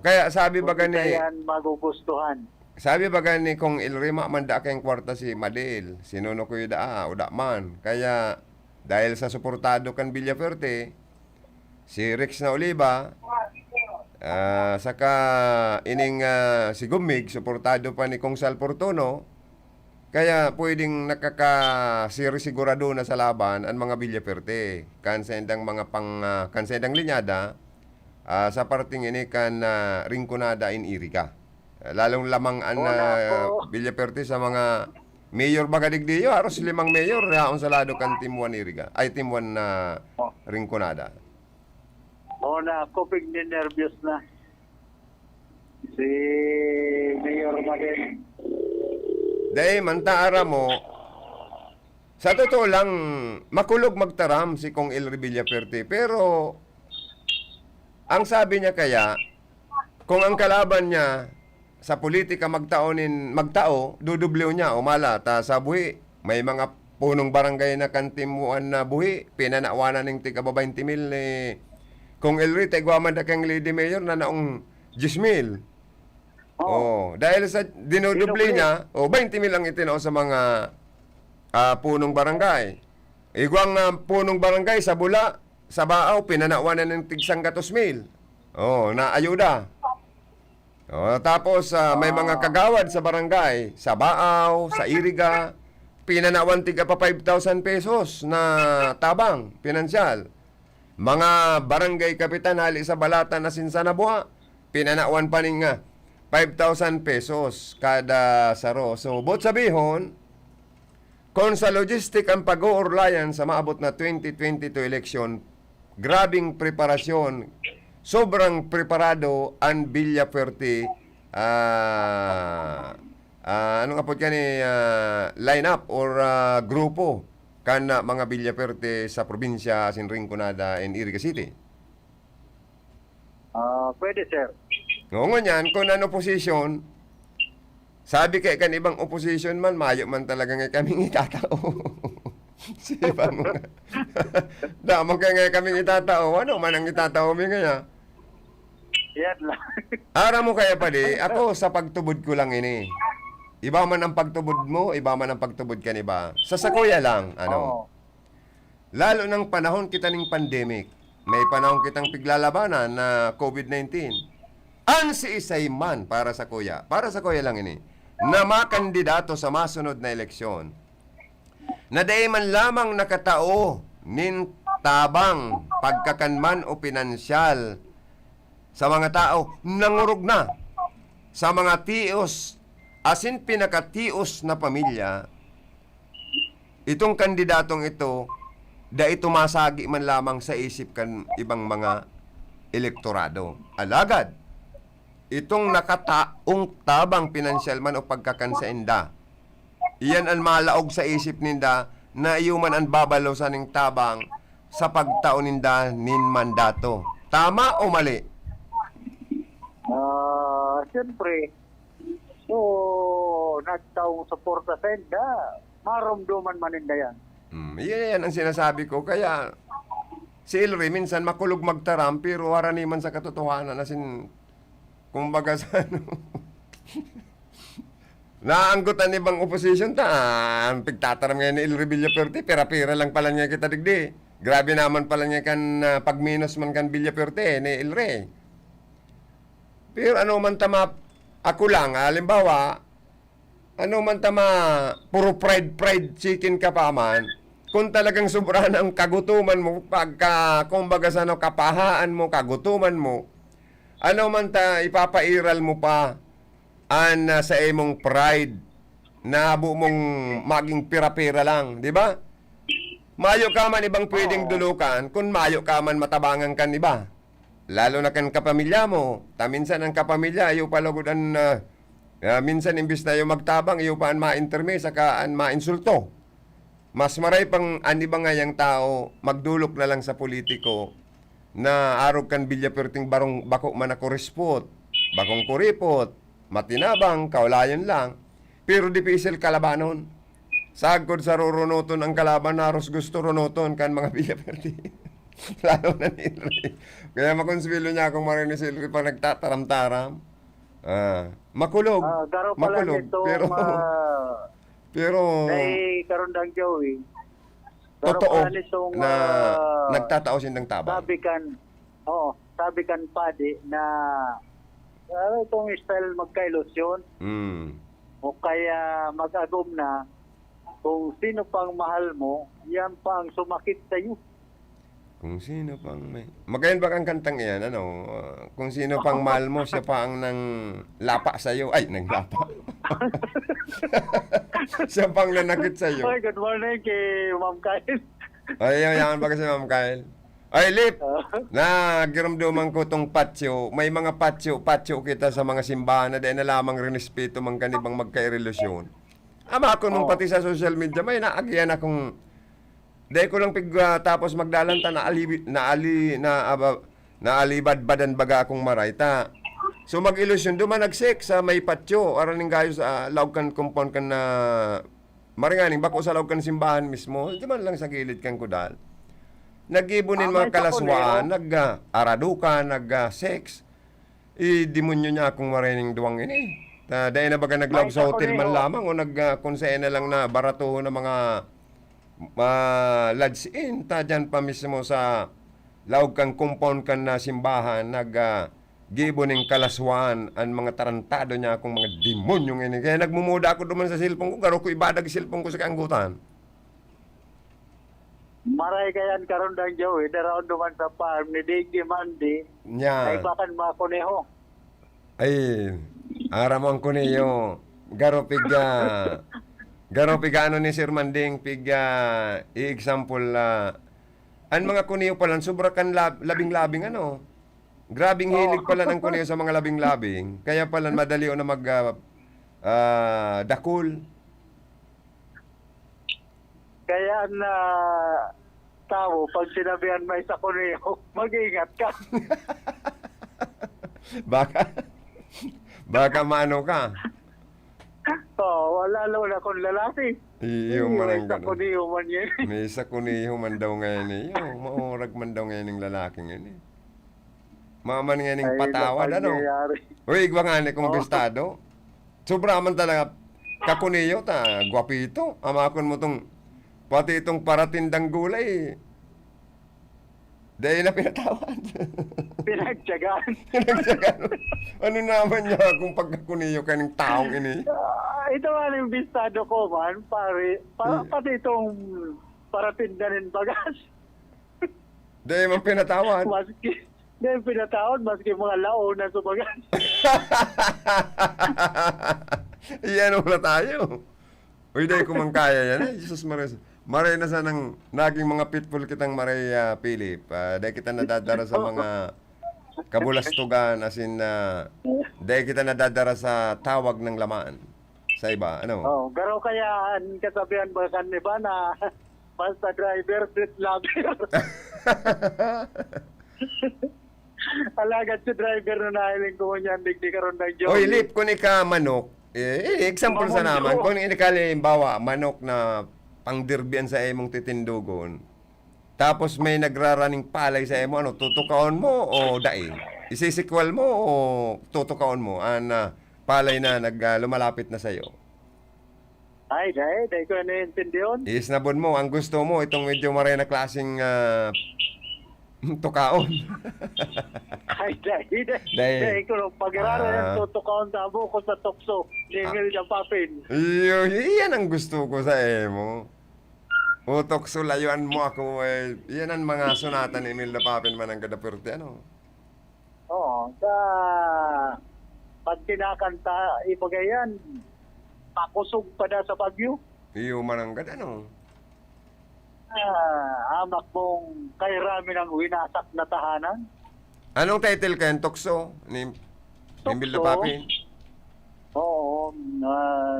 Kaya sabi baga Kung ni yan magugustuhan. Sabi baga ni Kong Elry, manda kayong kwarta si Madil. Sinuno ko yung o da man. Kaya, dahil sa suportado kan Villaferte, si Rex na Oliva, saka ining si Gumig, suportado pa ni Kong Sal Portono, kaya pwedeng nakakasirisigurado na sa laban ang mga Villaferte. Kansendang mga kansendang linyada, sa parting ini kan Rinconada in Iriga. Lalong lamang ang Villaferte sa mga mayor bagadigdiyo, haros 5 mayor yaon sa lado kan Team 1 Iriga, ay Team 1 na Rinconada. Na kupig ni nervyos na si Mayor Madel. Dahil mantaara mo, sa totoo lang, makulog magtaram si Kong Elry Villaferte. Pero, ang sabi niya kaya, kung ang kalaban niya sa politika magtao, dudubliw niya, umala, sa buhi, may mga punong barangay na kantimuan na buhi, pinanawanan ng tika 20 mil ni Kong Elry, tegwaman na kang Lady Mayor na naong 10 mil. Dahil sa dinudubli niya, 20 mil ang itinao sa mga punong barangay. Igwang punong barangay sa Bula, sa Baaw, pinanawanan ng tigsang 2 mil. Na ayuda. Tapos may mga kagawad sa barangay, sa Baaw, sa Iriga, pinanawan tiga pa 5,000 pesos na tabang, pinansyal. Mga barangay kapitan hali sa Balatan na Sinsanabuha, pinanawan pa ning 5,000 pesos kada saro. So, bot sabihon, kung sa logistic ang pag-uurlayan sa maabot na 2022 election, grabing preparasyon, sobrang preparado ang Villaferte, anong apot ka ni line-up or grupo kan mga Villaferte sa probinsya sin Rinconada and Iriga City? Pwede, sir. Oo nga yan, kung ano posisyon, sabi kay kan ibang opposition man, mayo man talaga nga kaming itatao. Sibang damang kaya nga kaming itatao, ano man ang itatao mi nga. Yan lang. Ara mo kaya pa di, ako sa pagtubod ko lang ini. Iba man ang pagtubod mo, iba man ang pagtubod ka ni ba? Sa sakuya lang, lalo ng panahon kita ng pandemic, may panahon kitang piglalabanan na COVID-19. Ang si isay man para sa kuya lang ini, na makandidato sa masunod na eleksyon, na day man lamang nakatao nin tabang pagkakanman o pinansyal sa mga tao, nangurog na sa mga tios, as in pinakatios na pamilya, itong kandidatong ito, ito masagi man lamang sa isip kan ibang mga elektorado. Alagad, itong nakataong tabang pinansyal man o pagkakansainda, iyan ang malaog sa isip ninda na iuman ang babalo sa ning tabang sa pagtaon ninda nin mandato. Tama o mali? Siyempre, so, nagtaong suporta sa inda, maramdaman man ninda yan. Yan ang sinasabi ko. Kaya, si Ilri, minsan makulog magtaram, pero haraniman sa katotohanan, asin, kumbaga sa ano, naanggutan ibang opposition ang pigtataram ngayon ni Ilri Villaperte, pera-pera lang pala niya kita digdi. Grabe naman pala niya kan pag-minus man kan Villaperte ni Ilri. Pero ano man tama, ako lang, halimbawa, ano man tama, puro fried chicken ka pa man, kung talagang sobra ng kagutuman mo, pagka, kumbaga sa ano, kapahaan mo, kagutuman mo, ano man ta, ipapairal mo pa, sa imong pride, na habo mong maging pira-pira lang, di ba? Mayo ka man ibang pwedeng dulukan, kung mayo ka man matabangan kan iba. Lalo na kan kapamilya mo. Minsan ang kapamilya, iyo palagod ang, minsan imbis na iyo magtabang, iyo pa ang ma-interme, saka ang ma-insulto. Mas maray pang aniba nga yung tao, magdulok na lang sa politiko, na arog kan Villaperting barong bako man ako rispot, bakong kuripot, matinabang, kaulayan lang, pero dipisil kalabanon. Sagod sa rurunoton ang kalaban, naros gusto runoton kan mga Villaperting. Lalo na ni Ilri. Kaya makonswilo niya akong marinig si Ilri pa nagtataram-taram. Makulog. Garo pala Makulog. nito, Pero karundang Joey. totoo na nagtataosin ng tabang. Sabi kan padi na itong style magkailusyon o kaya mag-agom na kung sino pang mahal mo, yan pa ang sumakit sa iyo. Kung sino pang may... Magayon ba kang kantang iyan, ano? Kung sino pang mahal mo, siya pa ang nang lapa sa'yo. Ay, nang lapa. Siya pang nanakit sa'yo. Ay, good morning kay Ma'am Kyle. Ay, yan ba kasi Ma'am Kyle? Ay, Lip! Nagiramduman ko tong patio. May mga patio kita sa mga simbahan na dahil na lamang rinespeto mang kanibang magkairelasyon. Ama ako nung pati sa social media, may naagyan akong... Dahil ko lang tapos magdalanta naalibad-badan baga akong marayta. So mag-ilusyon, dumanagsik sa may patyo, araning gayo sa laog compound kan na maringaning bako sa laog kan simbahan mismo, di man lang sa gilid kan kudal. Nag-ibunin mga kalaswaan, nag-aradukan, nag-sex. I-demonyo niya akong marining duwang ini. Dahil na baga naglaog sa hotel man lamang o nag-konseye na lang na barato na mga lodge in ta dyan pa mismo sa laog kang compound kan na simbahan gibo ning kalaswan ang mga tarantado niya akong mga demonyong ini kaya nagmumuda ako duman sa cellphone ko garo ko ibadag cellphone ko sa kanggutan. Maray kayan karon dang Joey daraon duman sa farm ni Diggy Mandi ay bakan mga kuneho. Ay aramang kuneho garo ano ni Sir Manding, i-example, ang mga kuniyo pala, sobra kan labing-labing, grabing hilig pala ng kuniyo sa mga labing-labing, kaya pala madali o na dakul. Kaya na tao, pag sinabihan may sa kuniyo, mag-ingat ka. baka maano ka. Wala na kung lalaki. Iyo man ang sa kuniyo man yan. May sa kuniyo man daw ngayon iyo. Maurag man daw ngayon ng lalaki ngayon eh. Maman ngayon ng patawad Uy, igwa nga ni kong bestado. Sobra man talaga kakuniyo guwapito. Amakon mo tong pati itong paratindang gulay. Dahil na pinatawad. Pinagtyagaan. Ano naman niya kung pagkakuniyo ka ng taong ini? Ito nga yung bistado ko man, pati itong paratindanin bagas. Dahil man pinatawad. Dahil pinataon, maski mga lao na sumagan. Iyan wala tayo. Uy, dahil kumangkaya yan. Ay, Jesus Maria. Maray na sanang naging mga pitbull kitang Maray Philip. Dahil kita nadadara sa mga kabulastugan, as in, dahil kita nadadara sa tawag ng lamaan. Sa iba, ano? Oh, garo kaya ang kasabihan ba kan iba na basta driver, street lover. Alagat si driver na nahiling ko niyan, digdi karon ng job. Oy, Lip, kung ika manok, example sa naman, kung inikalimbbawa, manok na pangdirbian sa imong titindugon, tapos may nagraraning palay sa imo, ano, tutukaon mo o dai? Isisikwal mo o tutukaon mo ang palay na lumalapit na sa'yo? Ay, dahil ko na-intindiyon. Isnabon mo, ang gusto mo, itong medyo maray na klaseng tukaon. Ay, dahil Dahil. ko nung pag-araro yan, tutukaon sa abo ko sa tukso. Ningil niya papin. Iyan ang gusto ko sa emo. Utok sulayuan mo ako eh. Yan ang mga sunatan ni Emil Lapapin man ang kadapurte, ano? Oo, sa pag kinakanta, ipagayan, pakusog pa na sa Bagyo. Iyo man ang ano? Amak mong kay rami ng winasak na tahanan. Anong title kayo? Tokso? Ni Emil Tukso. Lapapin? Oo,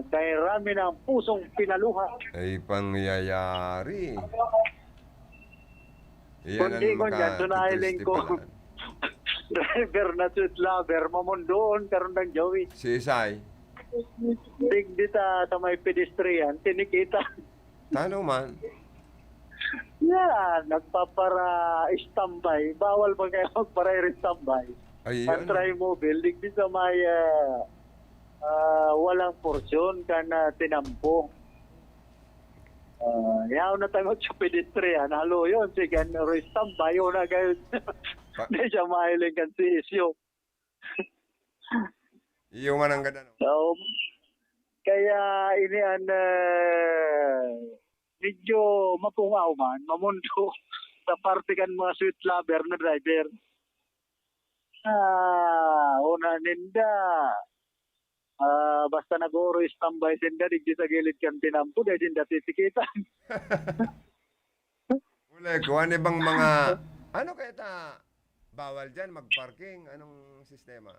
kay rami ng pusong pinaluha. Ay, pangyayari. Kundi ko dyan, tunahiling ko. Driver na street lover, mamundoon karon ng Joey. Si Isay. Digdi sa may pedestrian, tinikita. Tano man? Yan, nagpapara standby. Bawal ba kayo magpara standby? Ay, Ang try mobile, digdi sa may walang porsyon ka na tinampo. Yaw na tangot sa pedestrian. Halo yun, sige, standby yun na kayo. Hindi siya mahiling kan si isyo. Iyo man ang ganda, no? So, kaya ini ang medyo mapungaw man, mamundo sa parte kan mga sweet lover na driver. Una ninda, basta nag-oro standby sinda, digdi sa gilid kan tinampo, dahil sinda titikitan. Uli ko, ano bang mga, ano kaya ta, bawal dyan mag-parking? Anong sistema?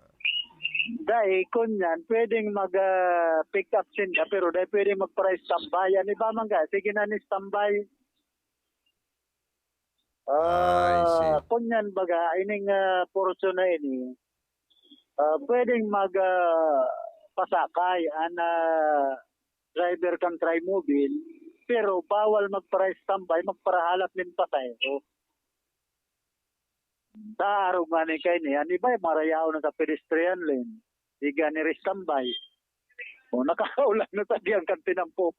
Dahil kung yan, pwedeng mag-pick up sinda, pero dahil pwedeng mag-price standby. Yan, iba man ka, sige na ni standby. I see. Kung yan baga, ining portion na ini, pwedeng pasakay ang driver kang tri-mobile, pero bawal mag-price standby, magparahalap ng pasayro. Taarong nga ni kayo niya, di ba yung marayaw na sa pedestrian lane? Higa ni standby. O nakakaulan na sa diyang kantinampo.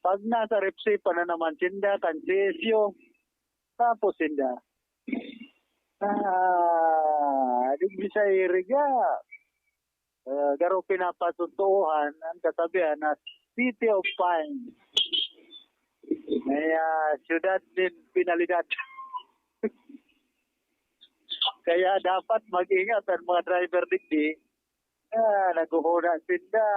Pag nasa repsipa na naman sinda, kansesyo, tapos sinda. Di sa iriga. Garo pinapatutuhan ang kasabihan na City of Pine. May syudad din pinalidad. Kaya dapat mag-ingat ang mga driver digdi. Nag-uhuna sinda.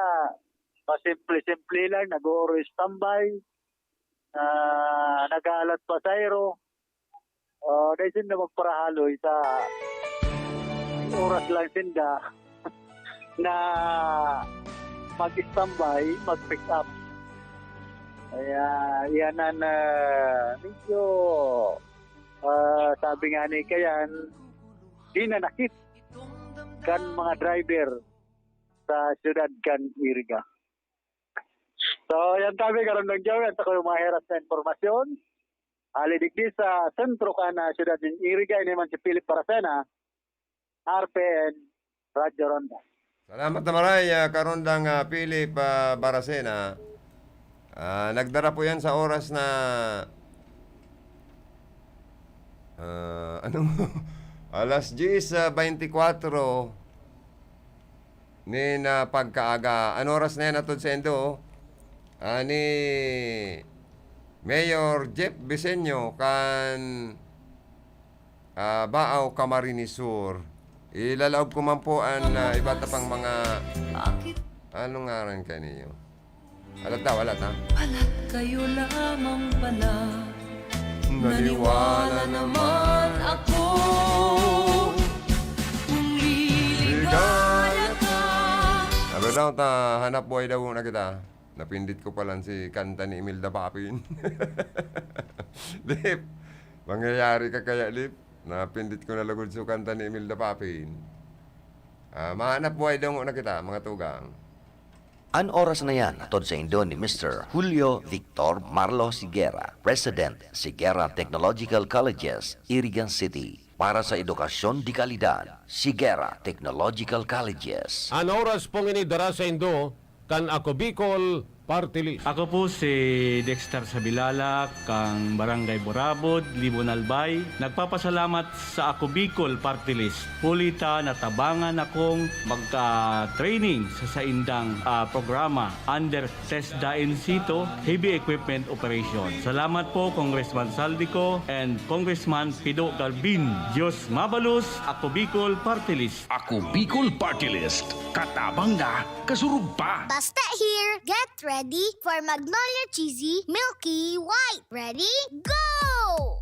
Pasimple-simple lang, nag-uuro standby. Nag-alat pasayro. Dahil sinda magparahaloy sa oras lang sinda na mag-standby, mag-pick up. Kaya yan ang medyo sabi nga ni Kayan, di na nakit kan mga driver sa siyudad kan Iriga. So, yan kami karon ng Joey at ako yung mga heras na informasyon. Alidigdi sa sentro ka na siyudad ng Iriga, ini man si Philip Paracena, RPN, Radyo Ronda. Salamat na maray, karondang Philip Baracena. Nagdara po yan sa oras na alas 10:24 ni na pagkaaga. Ano oras na yan atod sa endo? Ni Mayor Jeff Visenyo kan Baaw, Camarines Sur. Ilalaog ko man po ang iba't pang mga... Anong nga rin kayo? Alat ha? Alat kayo lamang pala. Naniwala naman ako. Kung liligaya ka. Sabi daw, hanap buhay daw na kita. Napindit ko pa lang si kanta ni Imelda Papin. Lip, mangyayari ka kaya, Lip? Napindit ko na lagod sa kanta ni Imelda Papin. Mahanap buhay daw na kita, mga tugang. An oras na yan, atod sa Indo ni Mr. Julio Victor Marlo Siguera, President, Siguera Technological Colleges, Irigan City. Para sa edukasyon di kalidad, Siguera Technological Colleges. An oras pong inidara sa Indo, kan ako Bicol Party List. Ako po si Dexter Sabilala, kang Barangay Borabod, Libon Albay. Nagpapasalamat sa Ako Bicol Party List. Pulita natabangan akong magka-training sa saindang programa under TESDA in situ, Heavy Equipment Operation. Salamat po Congressman Saldico and Congressman Pido Galvin. Diyos mabalus, Ako Bicol Party List. Ako Bicol Party List. Katabang na, kasurug pa. Basta here, get ready for Magnolia Cheesy Milky White. Ready? Go!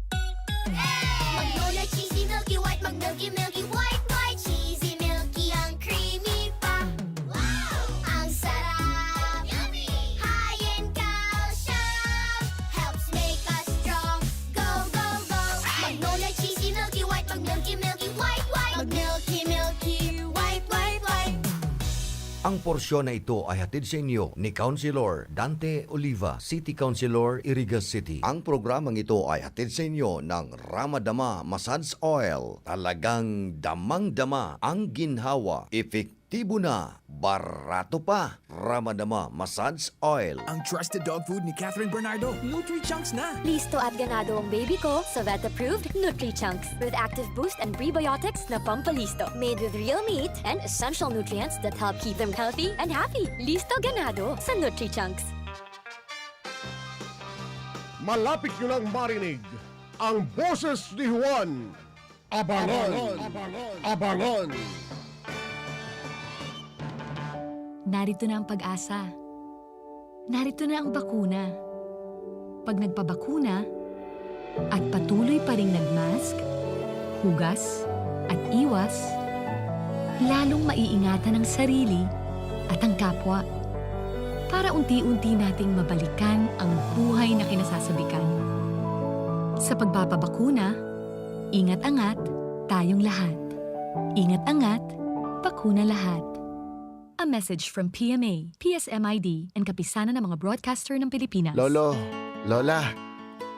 Magnolia Cheesy Milky White, Milky White, White, Cheesy Milky, ang creamy pa. Wow! Ang sarap! Yummy! High in calcium, helps make us strong. Go, go, go! Magnolia Cheesy Milky White, Milky White, White, Milky, White, White, White. Ang porsyon na ito ay hatid sa inyo ni Councilor Dante Oliva, City Councilor, Iriga City. Ang programang ito ay hatid sa inyo ng Ramadama Massage Oil. Talagang damang-dama ang ginhawa. Epektibo na, barato pa. Ramadama Massage Oil. Ang trusted dog food ni Catherine Bernardo, Nutri-Chunks na. Listo at ganado ang baby ko sa vet-approved Nutri-Chunks with active boost and prebiotics na pampalisto. Made with real meat and essential nutrients that help keep them healthy and happy. Listo ganado sa Nutri-Chunks. Malapit nyo lang marinig ang boses ni Juan. Abangan! Abangan! Narito na ang pag-asa. Narito na ang bakuna. Pag nagpabakuna at patuloy pa ring nagmask, hugas at iwas, lalong maiingatan ang sarili at ang kapwa para unti-unti nating mabalikan ang buhay na kinasasabikan. Sa pagpapabakuna, ingat-angat tayong lahat. Ingat-angat, bakuna lahat. A message from PMA, PSMID, and Kapisanan ng mga broadcaster ng Pilipinas. Lolo, Lola,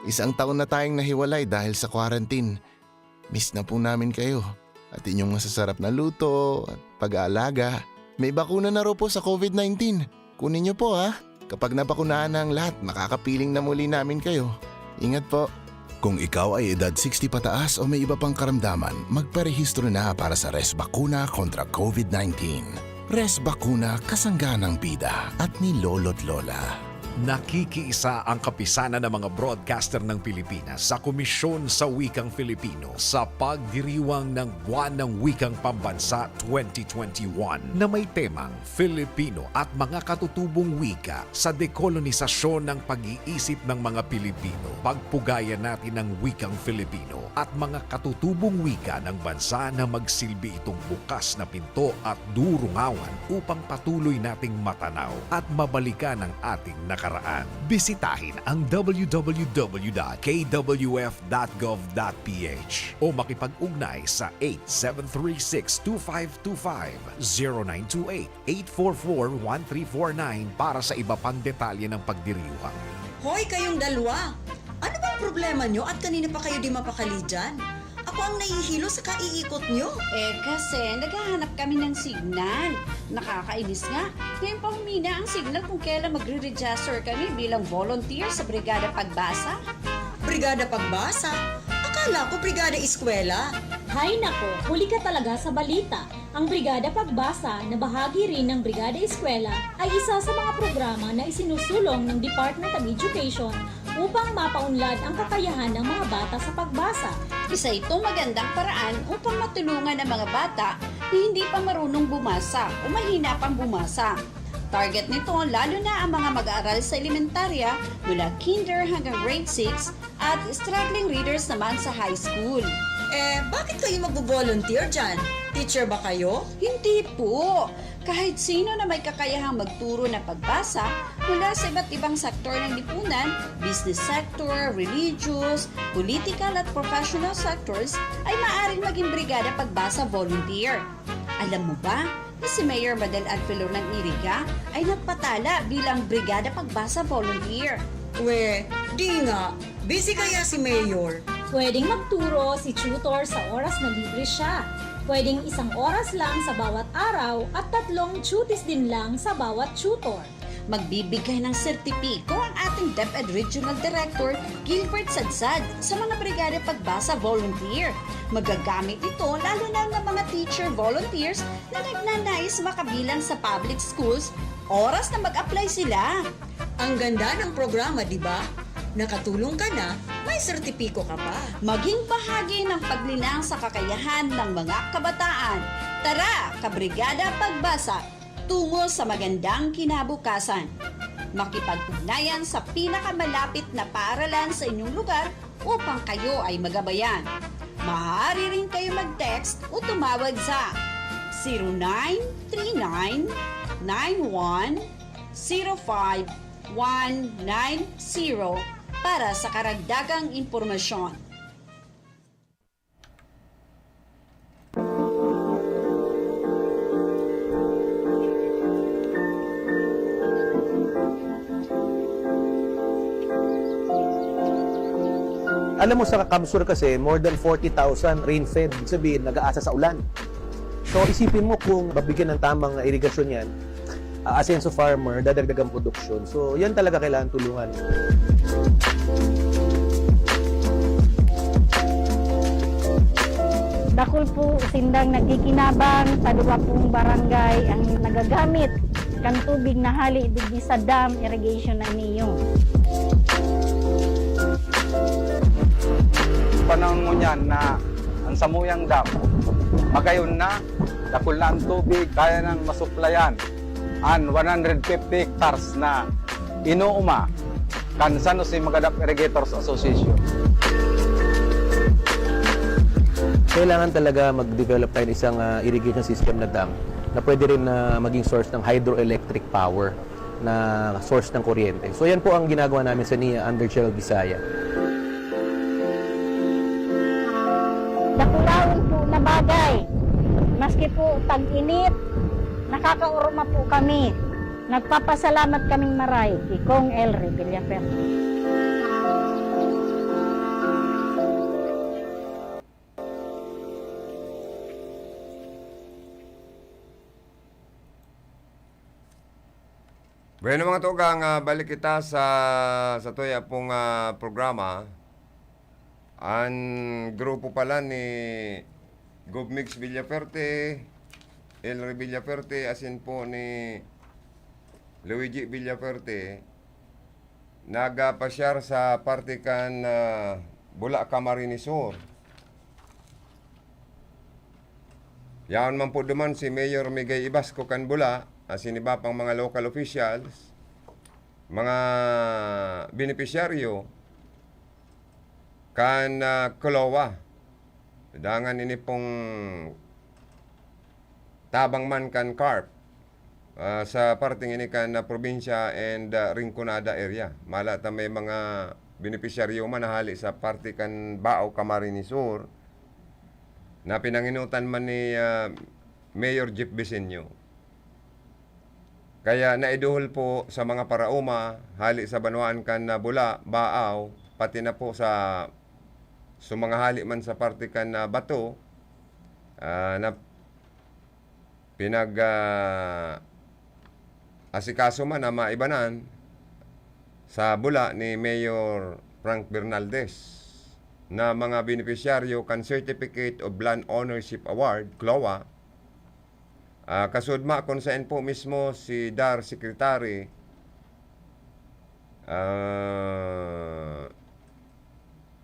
1 taon na tayong nahiwalay dahil sa quarantine. Miss na po namin kayo at inyong masasarap na luto at pag-aalaga. May bakuna na raw po sa COVID-19. Kunin niyo po ha. Kapag nabakunahan na ang lahat, makakapiling na muli namin kayo. Ingat po. Kung ikaw ay edad 60 pataas o may iba pang karamdaman, magparehistro na para sa Res Bakuna kontra COVID-19. Res Bakuna, kasangganang bida at ni Lolo't Lola. Nakikiisa ang kapisanan ng mga broadcaster ng Pilipinas sa Komisyon sa Wikang Filipino sa pagdiriwang ng Buwan ng Wikang Pambansa 2021 na may temang Filipino at mga katutubong wika sa dekolonisasyon ng pag-iisip ng mga Pilipino. Pagpugayan natin ang wikang Filipino at mga katutubong wika ng bansa na magsilbi itong bukas na pinto at durungawan upang patuloy nating matanaw at mabalikan ang ating nakaraan. Bisitahin ang www.kwf.gov.ph o makipag-ugnay sa 8736-2525, 0928-844-1349 para sa iba pang detalye ng pagdiriwang. Hoy, kayong dalawa! Ano bang problema nyo at kanina pa kayo di mapakali dyan? Ako ang nahihilo sa kaiikot nyo. Kasi naghahanap kami ng signal. Nakakainis nga. Ngayon pa humina ang signal kung kailan magre-register kami bilang volunteer sa Brigada Pagbasa. Brigada Pagbasa? Akala ko Brigada Eskwela. Hay nako, huli ka talaga sa balita. Ang Brigada Pagbasa na bahagi rin ng Brigada Eskwela ay isa sa mga programa na isinusulong ng Department of Education upang mapaunlad ang kakayahan ng mga bata sa pagbasa. Isa itong magandang paraan upang matulungan ang mga bata na hindi pa marunong bumasa o mahina pang bumasa. Target nito lalo na ang mga mag-aaral sa elementarya mula kinder hanggang grade 6 at struggling readers naman sa high school. Bakit kayo magbo-volunteer dyan? Teacher ba kayo? Hindi po! Kahit sino na may kakayahang magturo ng pagbasa mula sa iba't ibang sektor ng lipunan, business sector, religious, political at professional sectors ay maaaring maging brigada pagbasa volunteer. Alam mo ba na si Mayor Madel Alpilor ng Iriga ay nagpatala bilang brigada pagbasa volunteer? Di nga. Busy kaya si Mayor? Pwedeng magturo si tutor sa oras na libre siya. Pwedeng 1 oras lang sa bawat araw at 3 duties din lang sa bawat tutor. Magbibigay ng sertipiko ang ating DepEd Regional Director Gilbert Sadsad sa mga brigada pagbasa volunteer. Magagamit ito lalo na ng mga teacher volunteers na nagnanais makabilang sa public schools, oras na mag-apply sila. Ang ganda ng programa, di ba? Nakatulong ka na, may sertipiko ka pa. Maging bahagi ng paglinang sa kakayahan ng mga kabataan. Tara, kabrigada pagbasa, tungo sa magandang kinabukasan. Makipag-ugnayan sa pinakamalapit na paaralan sa inyong lugar upang kayo ay magabayan. Maaari rin kayo mag-text o tumawag sa 0939-9105-190 para sa karagdagang impormasyon. Alam mo sa Kamsur kasi, more than 40,000 rain-fed, sabihin, nag-aasa sa ulan. So isipin mo kung babigyan ng tamang irigasyon yan, asenso farmer, dadagdagang produksyon. So yan talaga kailangan tulungan. Dakol po sindang nagkikinabang, taduwa pong barangay ang nagagamit kan tubig na hali digdi sa dam irrigation na niyo. Panahon mo niyan na ang Samuyang Dam, magayon na, dakol na ang tubig, kaya nang masuplayan ang 150 hectares na inuuma kan San Jose Magadap Irrigators Association. Kailangan talaga mag-develop tayo ng isang irrigation system na dam na pwede rin maging source ng hydroelectric power na source ng kuryente. So yan po ang ginagawa namin sa NIA under Gerald Visaya. Dakulaon po na bagay. Maski po tag-init, nakakaurma po kami. Nagpapasalamat kaming maray kay Kong Elry Villaferro. Bueno mga tugang, balik kita sa tuya pong programa. Ang grupo pala ni Govmix Villaferte, Elry Villaferte, asin po ni Luigi Villaferte, nagapasyar sa partikan Bula Camarines Sur. Yan man po duman si Mayor Migay Ibasco kan Bula, asin iba pang mga local officials, mga benepisyaryo, kan Kulawa. Dangan ini pong tabang man kan Carp sa parting ini kan probinsya and Rinconada area. Malata may mga benepisyaryo man nahali sa parte kan Bao Camarines Sur na pinanginutan man ni Mayor Jeff Vicenio. Kaya naiduhol po sa mga parauma, hali sa Banwaan kan Bula, Baaw, pati na po sa mga hali man sa parte kan Bato, na pinag asikaso man na maibanan sa Bula ni Mayor Frank Bernaldez na mga benepisyaryo kan Certificate of Land Ownership Award, CLOA. Kasudma kung saan po mismo si DAR Secretary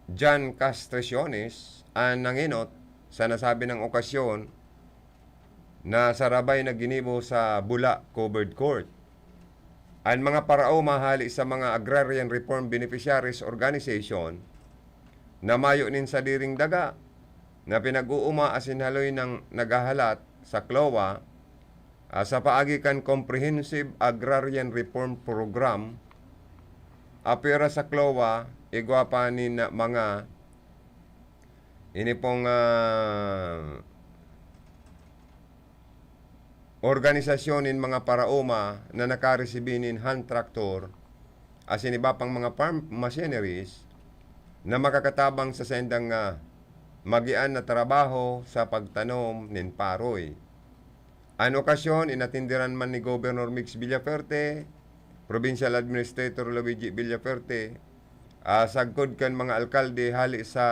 John Castreciones ang nanginot sa nasabi ng okasyon na sarabay na ginibo sa Bula Covered Court. Ang mga parao mahali sa mga Agrarian Reform Beneficiaries Organization na mayo nin sa diring daga na pinag-uuma asinhaloy ng nagahalat sa CLOA sa paagikan Comprehensive Agrarian Reform Program apira sa CLOA igwapa ni na mga inipong organisasyonin mga paraoma na nakaresibinin hand tractor asin iba pang mga farm machineries na makakatabang sa sendang magian na trabaho sa pagtanom nin paroy. An okasyon inatindiran man ni Governor Mix Villaferte, Provincial Administrator Luigi Villaferte, sagkod kan mga alkalde hali sa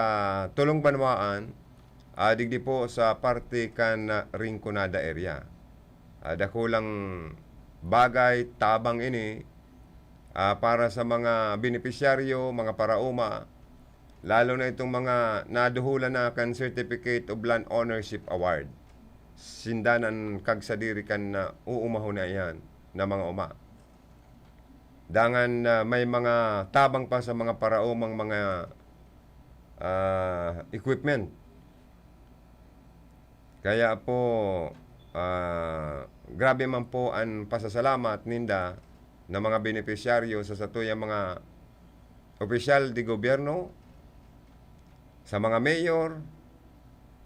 Tulong Banwaan, digdi po sa parte kan Rinconada area. Dakulang bagay, tabang ini para sa mga benepisyaryo, mga parauma, lalo na itong mga naduhulan na kan Certificate of Land Ownership Award. Sindanan kagsadiri kan na uumahon na yan na mga uma. Dangan may mga tabang pa sa mga paraumang mga equipment. Kaya po grabe man po ang pasasalamat ninda ng mga benepisyaryo sa satuyang mga opisyal di gobyerno, sa mga mayor,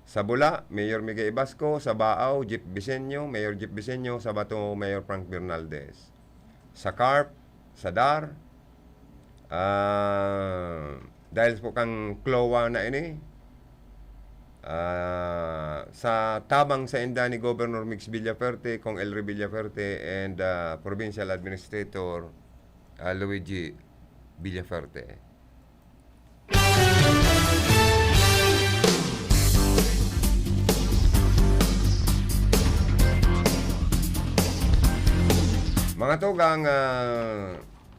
sa Bula, Mayor Miguel Ibasco, sa Baaw, Jeep Bisenyo, Mayor Jeep Bisenyo, sa Bato, Mayor Frank Bernaldez. Sa CARP, sa DAR, dahil po kang CLOA na ini, sa tabang sa inda ni Governor Mix Villaferte, Kong Elry Villaferte, and Provincial Administrator Luigi Villaferte. Mga tugang,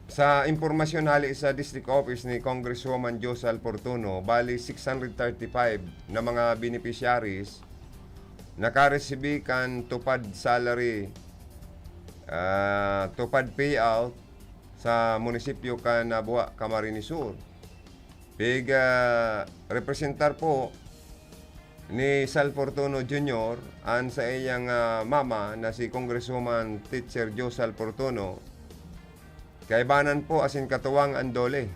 sa impormasyon hali sa District Office ni Congresswoman Josal Portuno, bali 635 na mga beneficiaries nakaresibi kan tupad salary, tupad payout sa munisipyo kan Buwa, Camarines Sur. Representar po ni Sal Portuno Jr. an sa iyang mama na si Congresswoman Teacher Josal Portuno, kaibanan po asin katuwang andole.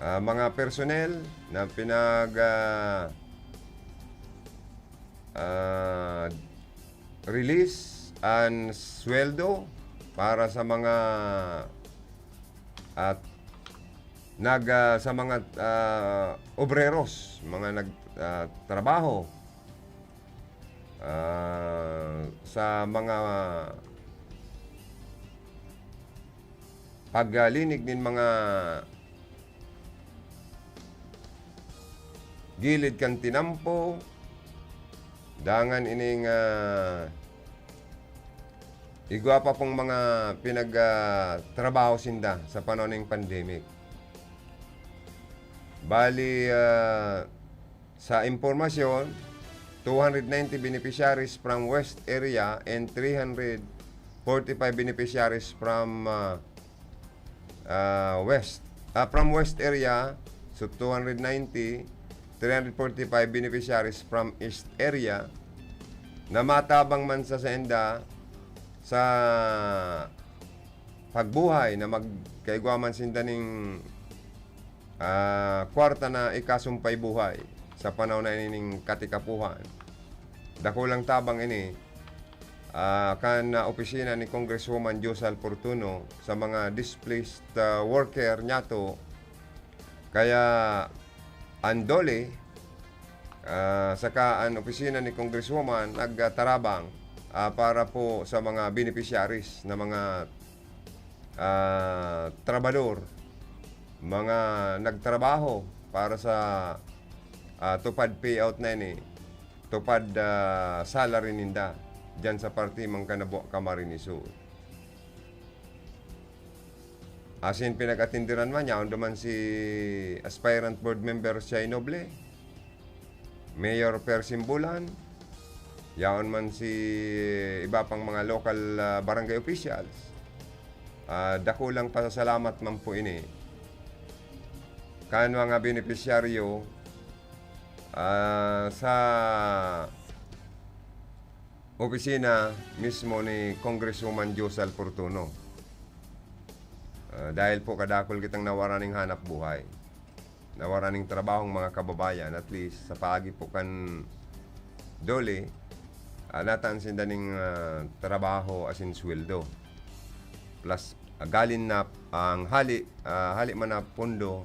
Mga personnel na release ang sweldo para sa mga sa mga obreros, mga nagtrabaho sa mga paglinig din mga gilid kan tinampo, dangan ining igwa pa pong mga pinagtrabaho sinda sa panahon ng pandemic. Bali, sa impormasyon, 290 beneficiaries from West area and 345 beneficiaries from from West area, so 290, 345 beneficiaries from East area na matabang man sa senda sa pagbuhay na magkaigwaman sinda ning kwarta na ikasumpay buhay sa panahon na ining katikapuhan. Dakulang tabang ini kan opisina ni Congresswoman Josal Portuno sa mga displaced worker nyato, kaya andole saka ang opisina ni Congresswoman nagtarabang para po sa mga beneficiaries na mga trabador, mga nagtrabaho para sa tupad payout na ini, tupad salary ninda dyan sa party Mangkanabo, Camarines Sur. Asin pinag-atindiran man niya, duman si aspirant board member Shay Noble, Mayor Persim Bulan, yaon man si iba pang mga local barangay officials. Dako lang pasasalamat man po ini kan mga benepisyaryo sa opisina mismo ni Congresswoman Josal Fortuno. Dahil po kadakol kitang nawaraning hanap buhay, nawaraning trabahong mga kababayan, at least sa paagi po kan dole, nataan sindaning trabaho as in sweldo. Plus, galin na ang hali man na pondo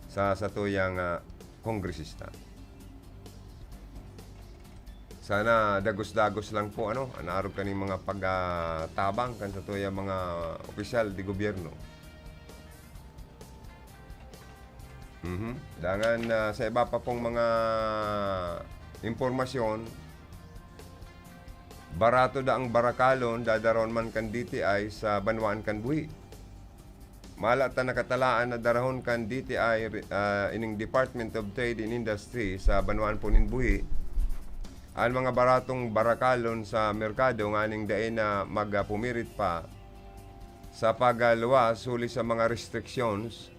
sa tuyang kongresista. Sana dagos-dagos lang po naarog kaning mga pagtabang kan sa tuyang mga opisyal di gobyerno. Dangan sa iba pa pong mga impormasyon, barato da ang barakalon dadaron man kan DTI sa Banwaan kan Buhi. Malata nakatalaan na darahon kan DTI ining Department of Trade and Industry sa Banwaan po nin Buhi. Ang mga baratong barakalon sa merkado nganing dain na magpumirit pa sa pagluwas huli sa mga restrictions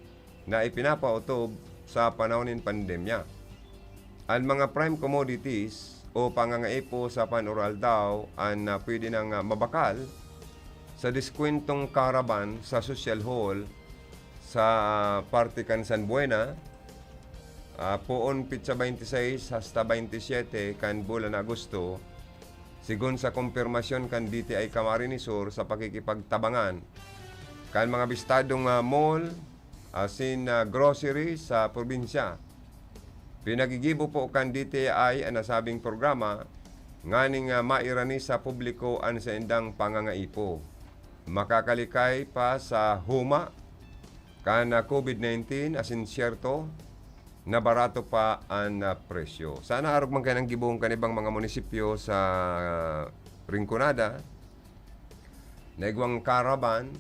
na ipinapautob sa panahon ng pandemya. Ang mga prime commodities o pangangaipo sa panural daw ang pwede nang mabakal sa diskwentong caravan sa social hall sa Partikan San Buena poon pitsa 26 hasta 27 kan bulan Agosto, sigon sa kumpirmasyon kan DTI Camarines Sur sa pakikipagtabangan kan mga bistadong mall asin grocery sa probinsya. Pinagigibo po kan DTI ang nasabing programa nganing mairani sa publiko ang sa indang pangangaipo. Makakalikay pa sa huma kan COVID-19 asin syerto na barato pa ang presyo. Sana arog man kayo ng gibong kanibang mga munisipyo sa Rinconada, naigwang caravan,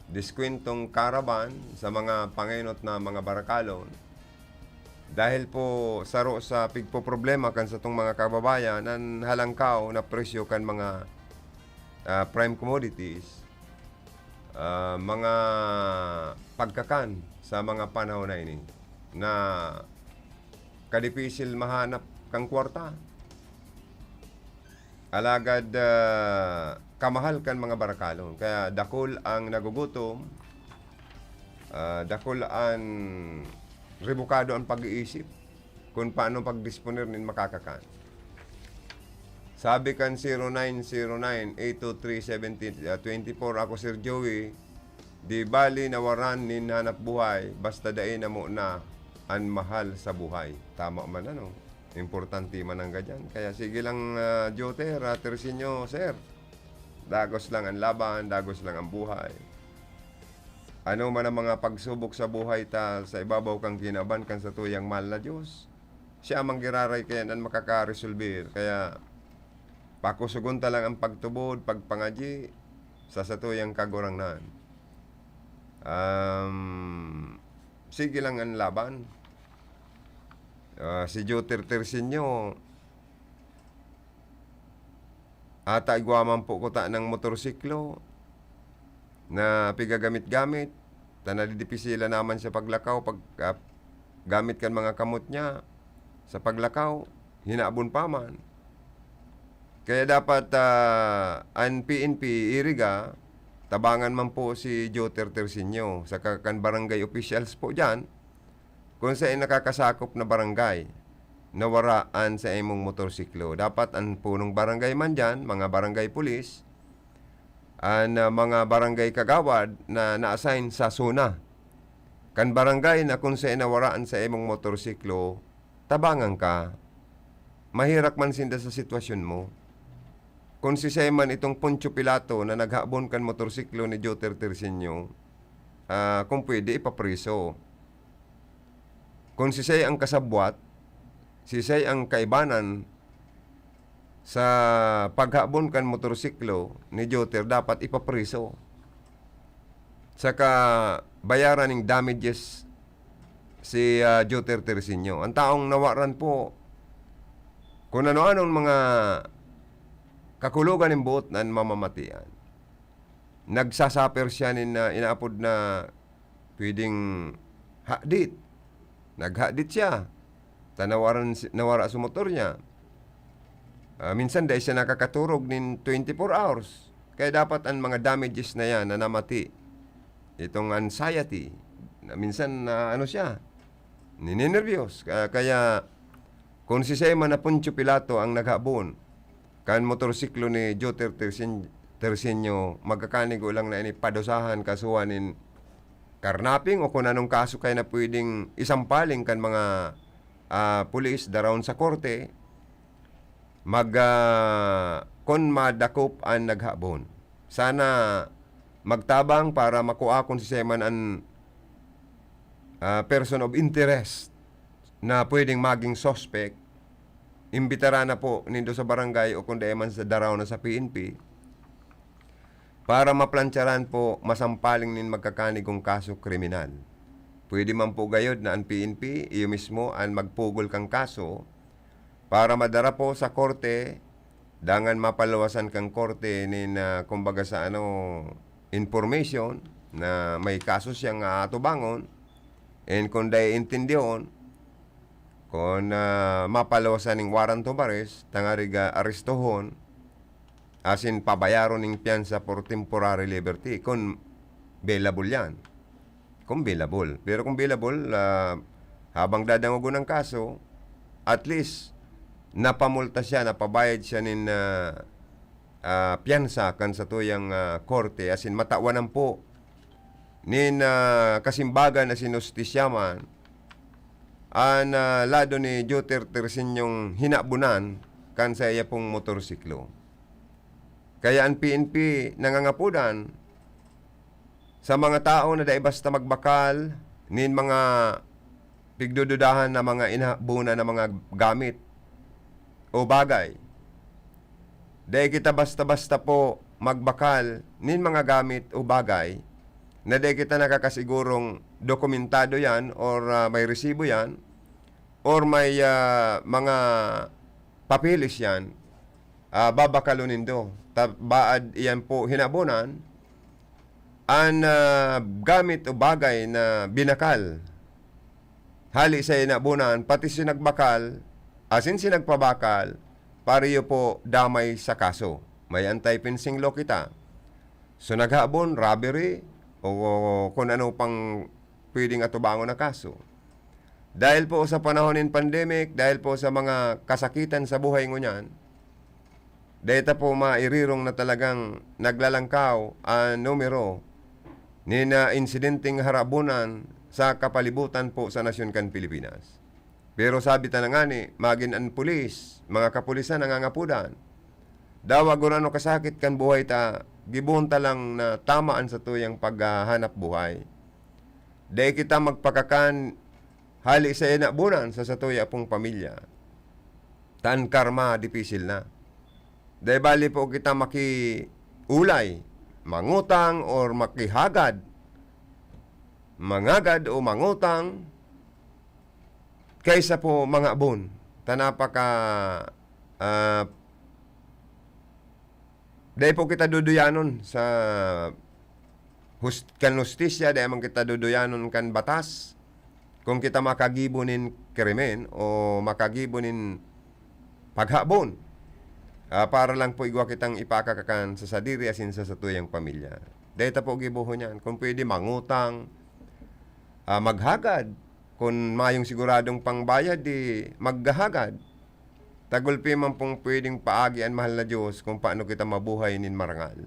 diskwentong caravan sa mga panginot na mga barakalon. Dahil po saro sa pigpo-problema kan sa tong mga kababayan ang halangkaw na presyo kan mga prime commodities, mga pagkakan sa mga panahon na ini na kadipisil mahanap kang kwarta. Alagad kamahal kan mga barakalon. Kaya dakol ang nagugutom, dakol ang rebukado ang pag-iisip kung paano pagdisponer nin makakakan. Sabi kan 0909-823-1724, ako Sir Joey, di bali nawaran nin hanap buhay, basta dain na mo na ang mahal sa buhay. Tama man importante man ang ganyan. Kaya sige lang Joter, Tersinyo, Sir. Dagos lang ang laban, dagos lang ang buhay. Ano man ang mga pagsubok sa buhay ta sa ibabaw kang kinaban kan sa tuyang mahal na Diyos, siya mang giraray kaya nan makakaresolbir. Kaya pakusugon ta lang ang pagtubod, pagpangaji sa tuyang kagurangnan. Sige lang ang laban. Si Joter Tersinyo, ata igwaman po ko ta ng motorsiklo na pigagamit-gamit. Tanalidipisila naman sa paglakaw, pag gamit kan mga kamot niya sa paglakaw, hinaabon pa man. Kaya dapat ang PNP iriga, tabangan man po si Joter Tersinyo sa kan barangay officials po dyan, kung saan nakakasakop na barangay na waraan sa imong motorsiklo. Dapat ang punong barangay man dyan, mga barangay pulis, ang mga barangay kagawad na na-assign sa zona. Kan barangay na kung saan nawaraan sa imong motorsiklo, tabangan ka. Mahirap man sinda sa sitwasyon mo. Kung si Seman itong Poncio Pilato na naghabon kan motorsiklo ni Joter Tersinyo, kung pwede ipapriso. Kung si Say ang kasabwat, si Say ang kaibanan sa paghabon kan motorsiklo ni Joter, dapat ipapriso. Saka bayaran ng damages si Joter Tersinyo. Ang taong nawaran po kung ano-anong mga kakulugan ng buot na mamamatian. Nagsasaper siya inaapod na pwedeng hadit. Naghadit siya. Nawara sa motor niya. Minsan dahil siya nakakaturog nin 24 hours. Kaya dapat ang mga damages na yan na namati. Itong anxiety. Minsan ano siya, ninenervyos. Kaya kung si Sema na Poncio Pilato ang naghabon, kan motorsiklo ni Joter Tersenyo, magkakanigo lang na ini padosahan kasuhanin karnaping o kung anong kaso kayo na pwedeng isampaling kan mga pulis daroon sa korte, kung madakop ang naghabon. Sana magtabang para makuha kung si Seman ang person of interest na pwedeng maging suspect. Imbitara na po nindo sa barangay o kung man sa daraw na sa PNP para maplantsaran po masampaling nin magkakanigong kaso kriminal. Pwede man po gayod na ang PNP, iyo mismo ang magpugol kang kaso para madara po sa korte, dangan mapalawasan kang korte nin kumbaga sa information na may kaso siyang atubangon, and kung day intindiyon, kung mapalawasan ng warrant of arrest, tangariga arestohon, asin pabayaron ng piyansa for temporary liberty, kung bailable yan. Kung bailable. Pero kung bailable, habang dadangugo ng kaso, at least, napamulta siya, napabayad siya ng piyansa kan sa tuyang korte, asin matawanan po nin kasimbagan na sinustisyaman ang lado ni Joter Tersenyong hinabunan kan sa iya pong motorsiklo. Kaya ang PNP nangangapudan sa mga tao na dahil basta magbakal nin mga pigdududahan na mga inabunan na mga gamit o bagay. Dahil kita basta-basta po magbakal nin mga gamit o bagay na dahil kita nakakasigurong dokumentado yan or may resibo yan or may mga papilis yan, babakalunin do. Baad iyan po hinabunan ang gamit o bagay na binakal. Hali sa hinabunan, pati sinagbakal, asin sinagpabakal, pariyo po damay sa kaso. May anti-fencing law kita. So naghabon, robbery, o kung ano pang pwedeng atubangon na kaso. Dahil po sa panahon ng pandemic, dahil po sa mga kasakitan sa buhay ngunyan, dahil po mairirong na talagang naglalangkaw ang numero ni na insidenteng harabunan sa kapalibutan po sa nasyon kan Pilipinas. Pero sabi ta na nga ni, magin ang pulis, mga kapulisan nangangapudan, dawag ano kasakit kan buhay ta, gibunta lang na tamaan sa tuyang paghanap buhay. Dahil kita magpakakan hali sa inabunan sa tuya pong pamilya. Tan karma, dipisil na. Dahil bali po kita makiulay, mangutang or makihagad, mangagad o mangutang, kaysa po mga abon. Tanapaka dahil po kita duduyanon sa kan justisya, dahil man kita duduyanon kan batas, kung kita makagibonin krimen o makagibonin paghabon, para lang po igwa kitang ipakakakan sa sadiri asin sa satuyang pamilya. Dahil po gibuho niyan, kung pwede mangutang, maghagad, kung mayong siguradong pangbayad, di maghagad. Tagulpi man pong pwedeng paagi ang mahal na Diyos kung paano kita mabuhay nin marangal.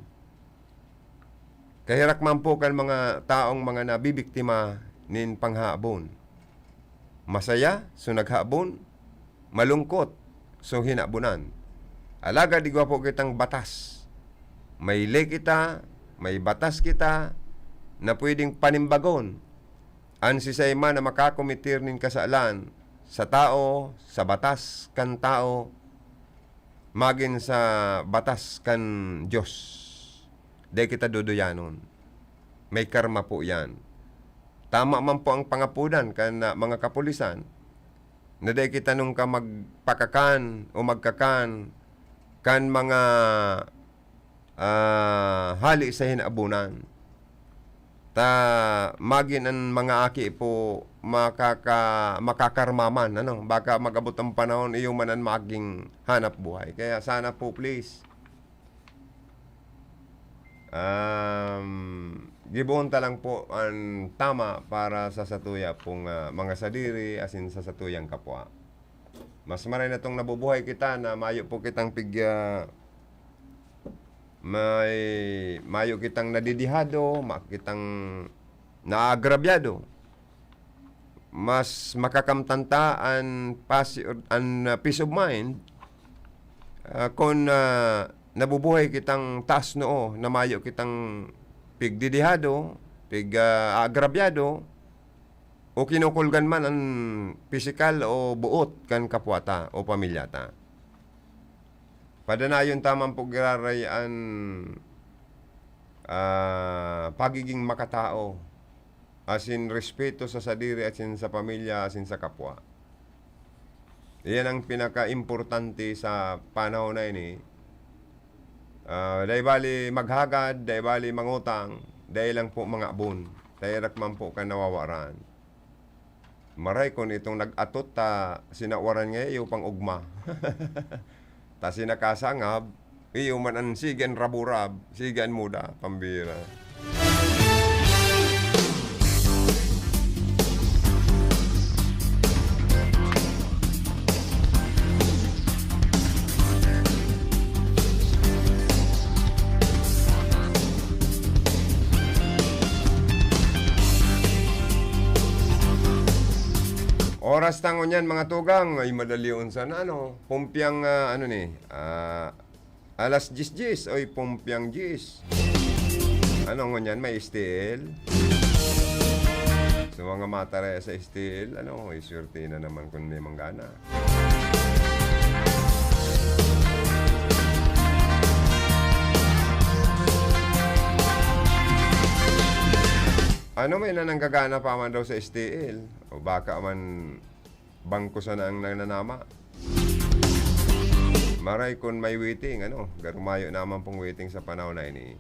Kahirak man po kan mga taong mga nabibiktima nin panghabon. Masaya, so naghabon, malungkot, so hinabunan. Alaga di po kitang batas. May lay kita, may batas kita na pwedeng panimbagon. Ang sisayma na makakomitir nin kasalan sa tao, sa batas kan tao, magin sa batas kan Diyos. Di kita duduyanon. May karma po yan. Tama man po ang pangapudan kan mga kapulisan na day kita nung ka magpakakan o magkakan kan mga hali sa hinabunan. Ta magin ang mga aki po makakarmaman, ano? Baka magabot ang panahon iyo manan maging hanap buhay. Kaya sana po please gibunta lang po ang tama para sa satuya pong mga sadiri asin sa satuyang kapwa. Mas maray na itong nabubuhay kita na mayo po kitang mayo kitang nadidihado, makitang naagrabyado. Mas makakamtanta ang peace of mind kung nabubuhay kitang taas noo na mayo kitang pigdidihado, agrabyado, o kinukulgan man ang pisikal o buot kan kapwata o pamilyata. Padanayon tamang pagiraray ang pagiging makatao, asin respeto sa sadiri asin sa pamilya asin sa kapwa. Iyan ang pinaka-importante sa panahon na ini. Dahil bali maghagad, dahil bali mangutang, dahil lang po mga abon, dahil rakman po ka nawawaran. Maray kon itong nag-atot ta sinawaran nga iyo pang ugma. Ta sinakasangab, iyo man ang sigan raburab, sigan muda, pambira. Oras tangon yan mga tugang ay madali unsan pumpyang alas 10 oy pumpyang 10. Ano ngunyan may STL. So mga matare sa STL isurti na naman kung may manggana. May nananggagana pa man daw sa STL o baka man bangko sana ang nananama. Maray kung may waiting, garumayo naman pong waiting sa panahon na ini.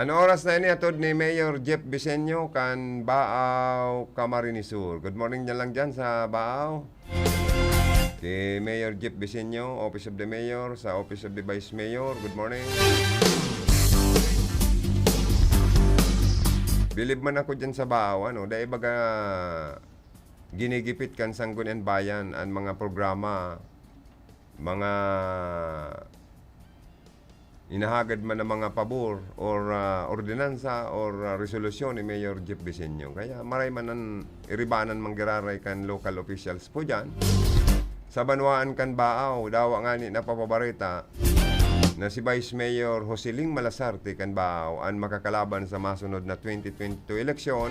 Ano oras na ini atod ni Mayor Jeff Bisenyo kan Baaw, Camarines Sur. Good morning dyan lang dyan sa Baaw. Kay Mayor Jeff Bisenyo, Office of the Mayor, sa Office of the Vice Mayor. Good morning. Bilib man ako dyan sa Baaw, dahil baga ginigipit kan Sangguniang Bayan ang mga programa, mga inahagad man ng mga pabor or ordinansa or resolusyon ni Mayor Jeff Bisenyo. Kaya maray man ang iribanan manggiraray kan local officials po dyan. Sa banwaan kan Baaw, dawa nga ni napapabarita na si Vice Mayor Joseling Malasarte kan Baaw ang makakalaban sa masunod na 2022 eleksyon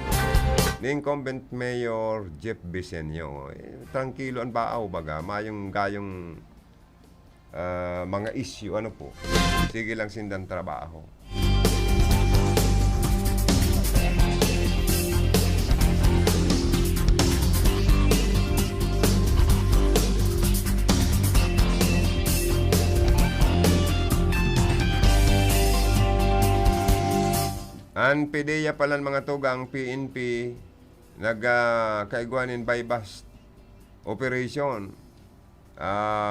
ni incumbent Mayor Jeff Bisenyo. Tranquilo ang Baaw baga, mayong gayong mga issue, po. Sige lang sindang trabaho. Ang PDEA pala mga tugang PNP nagkaiguanin bypass operation.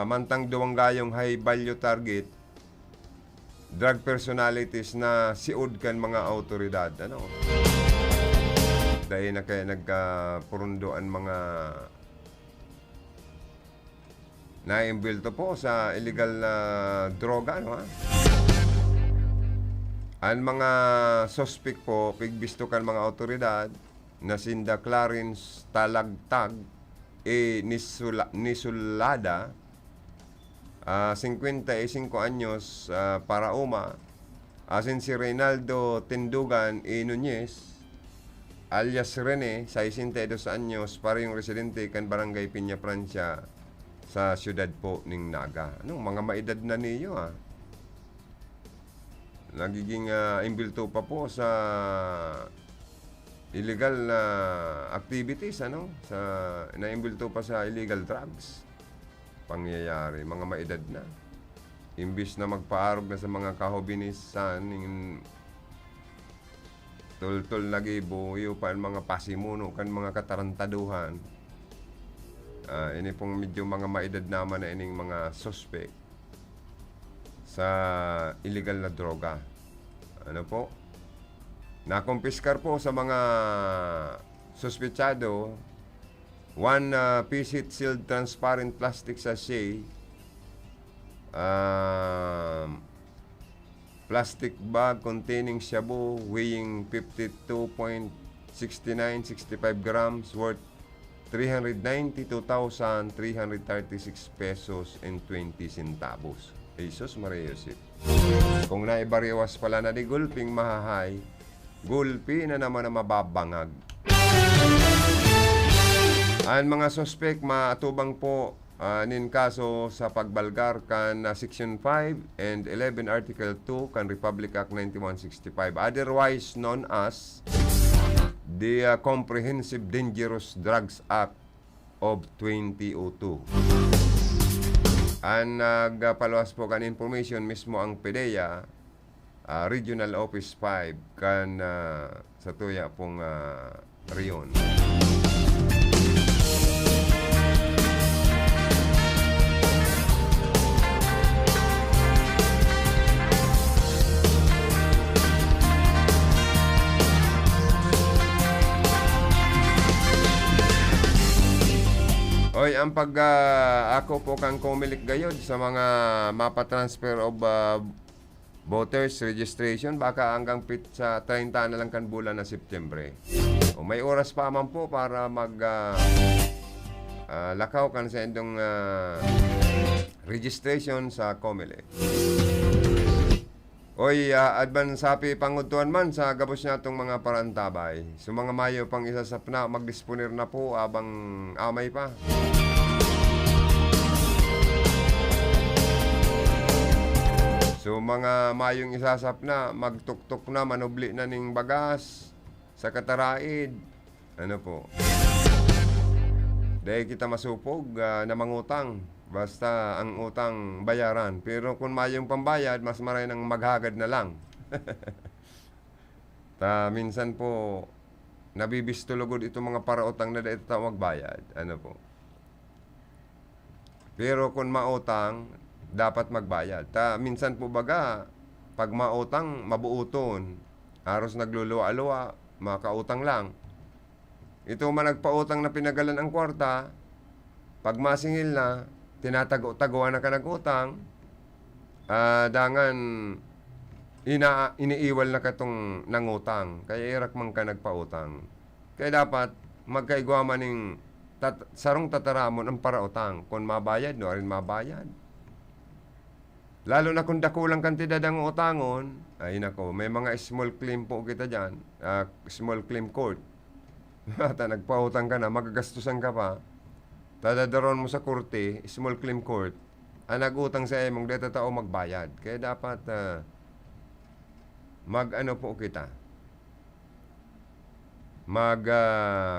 Mantang duwang gayong high value target drug personalities na siud kan mga autoridad dahil na kaya nagpurundoan mga naimbulto po sa illegal na droga ang mga suspect po pigbisto kan mga autoridad na sinda Clarence Talagtag Nisulada, 55 anyos, para uma, asin si Reynaldo Tindugan E. Nunez, alias Rene, 62 anyos, parehong residente kan Barangay Piña Francia sa siyudad po ng Naga. Mga maedad na niyo Nagiging imbulto pa po sa illegal na activities, sa naimbulto pa sa illegal drugs. Pangyayari, mga maedad na. Imbis na magpaarog na sa mga kahobinisan, tol-tol lagi buyo pa ang mga pasimuno kan mga katarantaduhan. Ini pong medyo mga maedad naman na ining mga suspect sa illegal na droga. Nakumpiskar po sa mga suspetsado 1 piece sealed transparent plastic sachet, plastic bag containing shabu weighing 52.65 grams worth 392,336 pesos and 20 centavos. Jesus Maria Josep. Kung naibariwas pala na di gulping mahahay, gulpi na naman na mababangag. Ang mga suspect maatubang po nin kaso sa pagbalgar kan Section 5 and 11 Article 2 kan Republic Act 9165, otherwise known as the Comprehensive Dangerous Drugs Act of 2002. Ang nagpaluwas po kan information mismo ang PDEA, Regional Office 5 kan sa tuya pong riyon. Oy, ang ako po kang kumilik gayod sa mga mapa-transfer of voters registration, baka hanggang sa 30 na lang kan bulan na Setyembre. May oras pa man po para lakaw kan sa indong registration sa Comelec. Oy, advance happy pangutuan man sa gabos natong mga parantabay. So mga mayo pang isasap na, magdisponer na po abang amay pa. So mga mayong isasap na, magtuktok na, manubli na ning bagas sa kataraid. Dahil kita masupog na mangutang. Basta ang utang bayaran. Pero kung mayong pambayad, mas maray nang maghagad na lang. Minsan po, nabibistulugod itong mga parautang na dahil ito magbayad. Pero kung mautang, dapat magbayad. Minsan po baga, pag mautang, mabuuton. Haros nagluluwa-luwa, makautang lang. Ito man nagpautang na pinagalan ang kwarta, pag masingil na, tinatago-taguan na ka nag-utang, dangan iniiwal na ka itong nangutang. Kaya irak man ka nagpautang. Kaya dapat magkaigwa maning sarong tataramon ang parautang. Kung mabayad, no rin mabayad. Lalo na kung dakulang kantidad ang utangon, ay nako, may mga small claim po kita dyan, small claim court. Nagpautang ka na, magagastusan ka pa, tadadaron mo sa korte, small claim court, ang nag-utang sa emong dito tao magbayad. Kaya dapat po kita.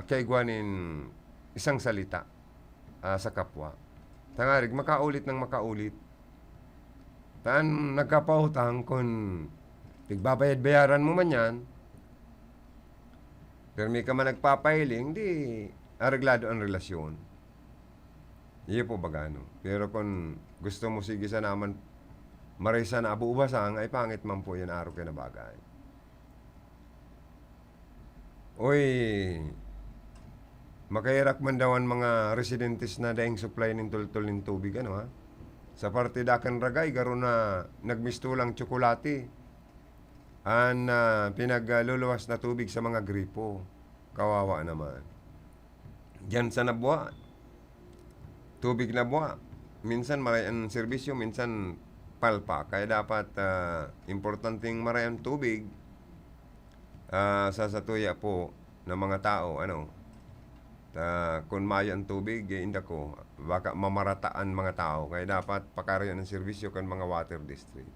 Kaigwanin isang salita sa kapwa. Tangarig, makaulit ng makaulit. Nagkapautang kung tigbabayad-bayaran mo man yan, pero may ka man nagpapahiling, di areglado ang relasyon. Iya po bagano. Pero kung gusto mo sige sa naman marisa na abu-ubasang, ay pangit man po yan araw kayo na bagay. Oy, makahirak man daw ang mga residentes na daing supply ng tultol ng tubig, sa parte dakan ragay, garo na nagmistulang tsokolate ang pinagluluwas na tubig sa mga gripo. Kawawa naman. Diyan sa nabuwa, tubig na buwa. Minsan maray ang serbisyo, minsan palpa. Kaya dapat importanteng maray ang tubig sa satuya po ng mga tao. Kung mayo ang tubig, inda ko, baka mamarataan mga tao. Kaya dapat pakarayan ng serbisyo kan mga water district.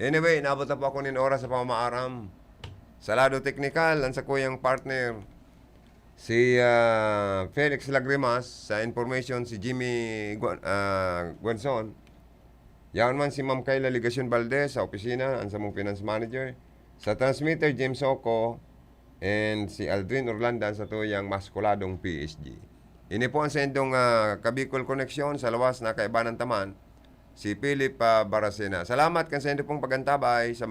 Anyway, nabot na po ako nin oras sa pamaaram. Sa lado teknikal, ang sa kuyang partner, si Felix Lagrimas. Sa information, si Jimmy Guanzon. Yan man si Ma'am Kayla Ligacion Valdez sa opisina, ang sa mong finance manager. Sa transmitter, James Soco. And si Aldrin Orlanda sa tuyang maskuladong PSG. Ini po ang sendong Kabicol Connection sa lawas na kaibanan taman, si Philip Baracena. Salamat kan sendo pong pagantabay sa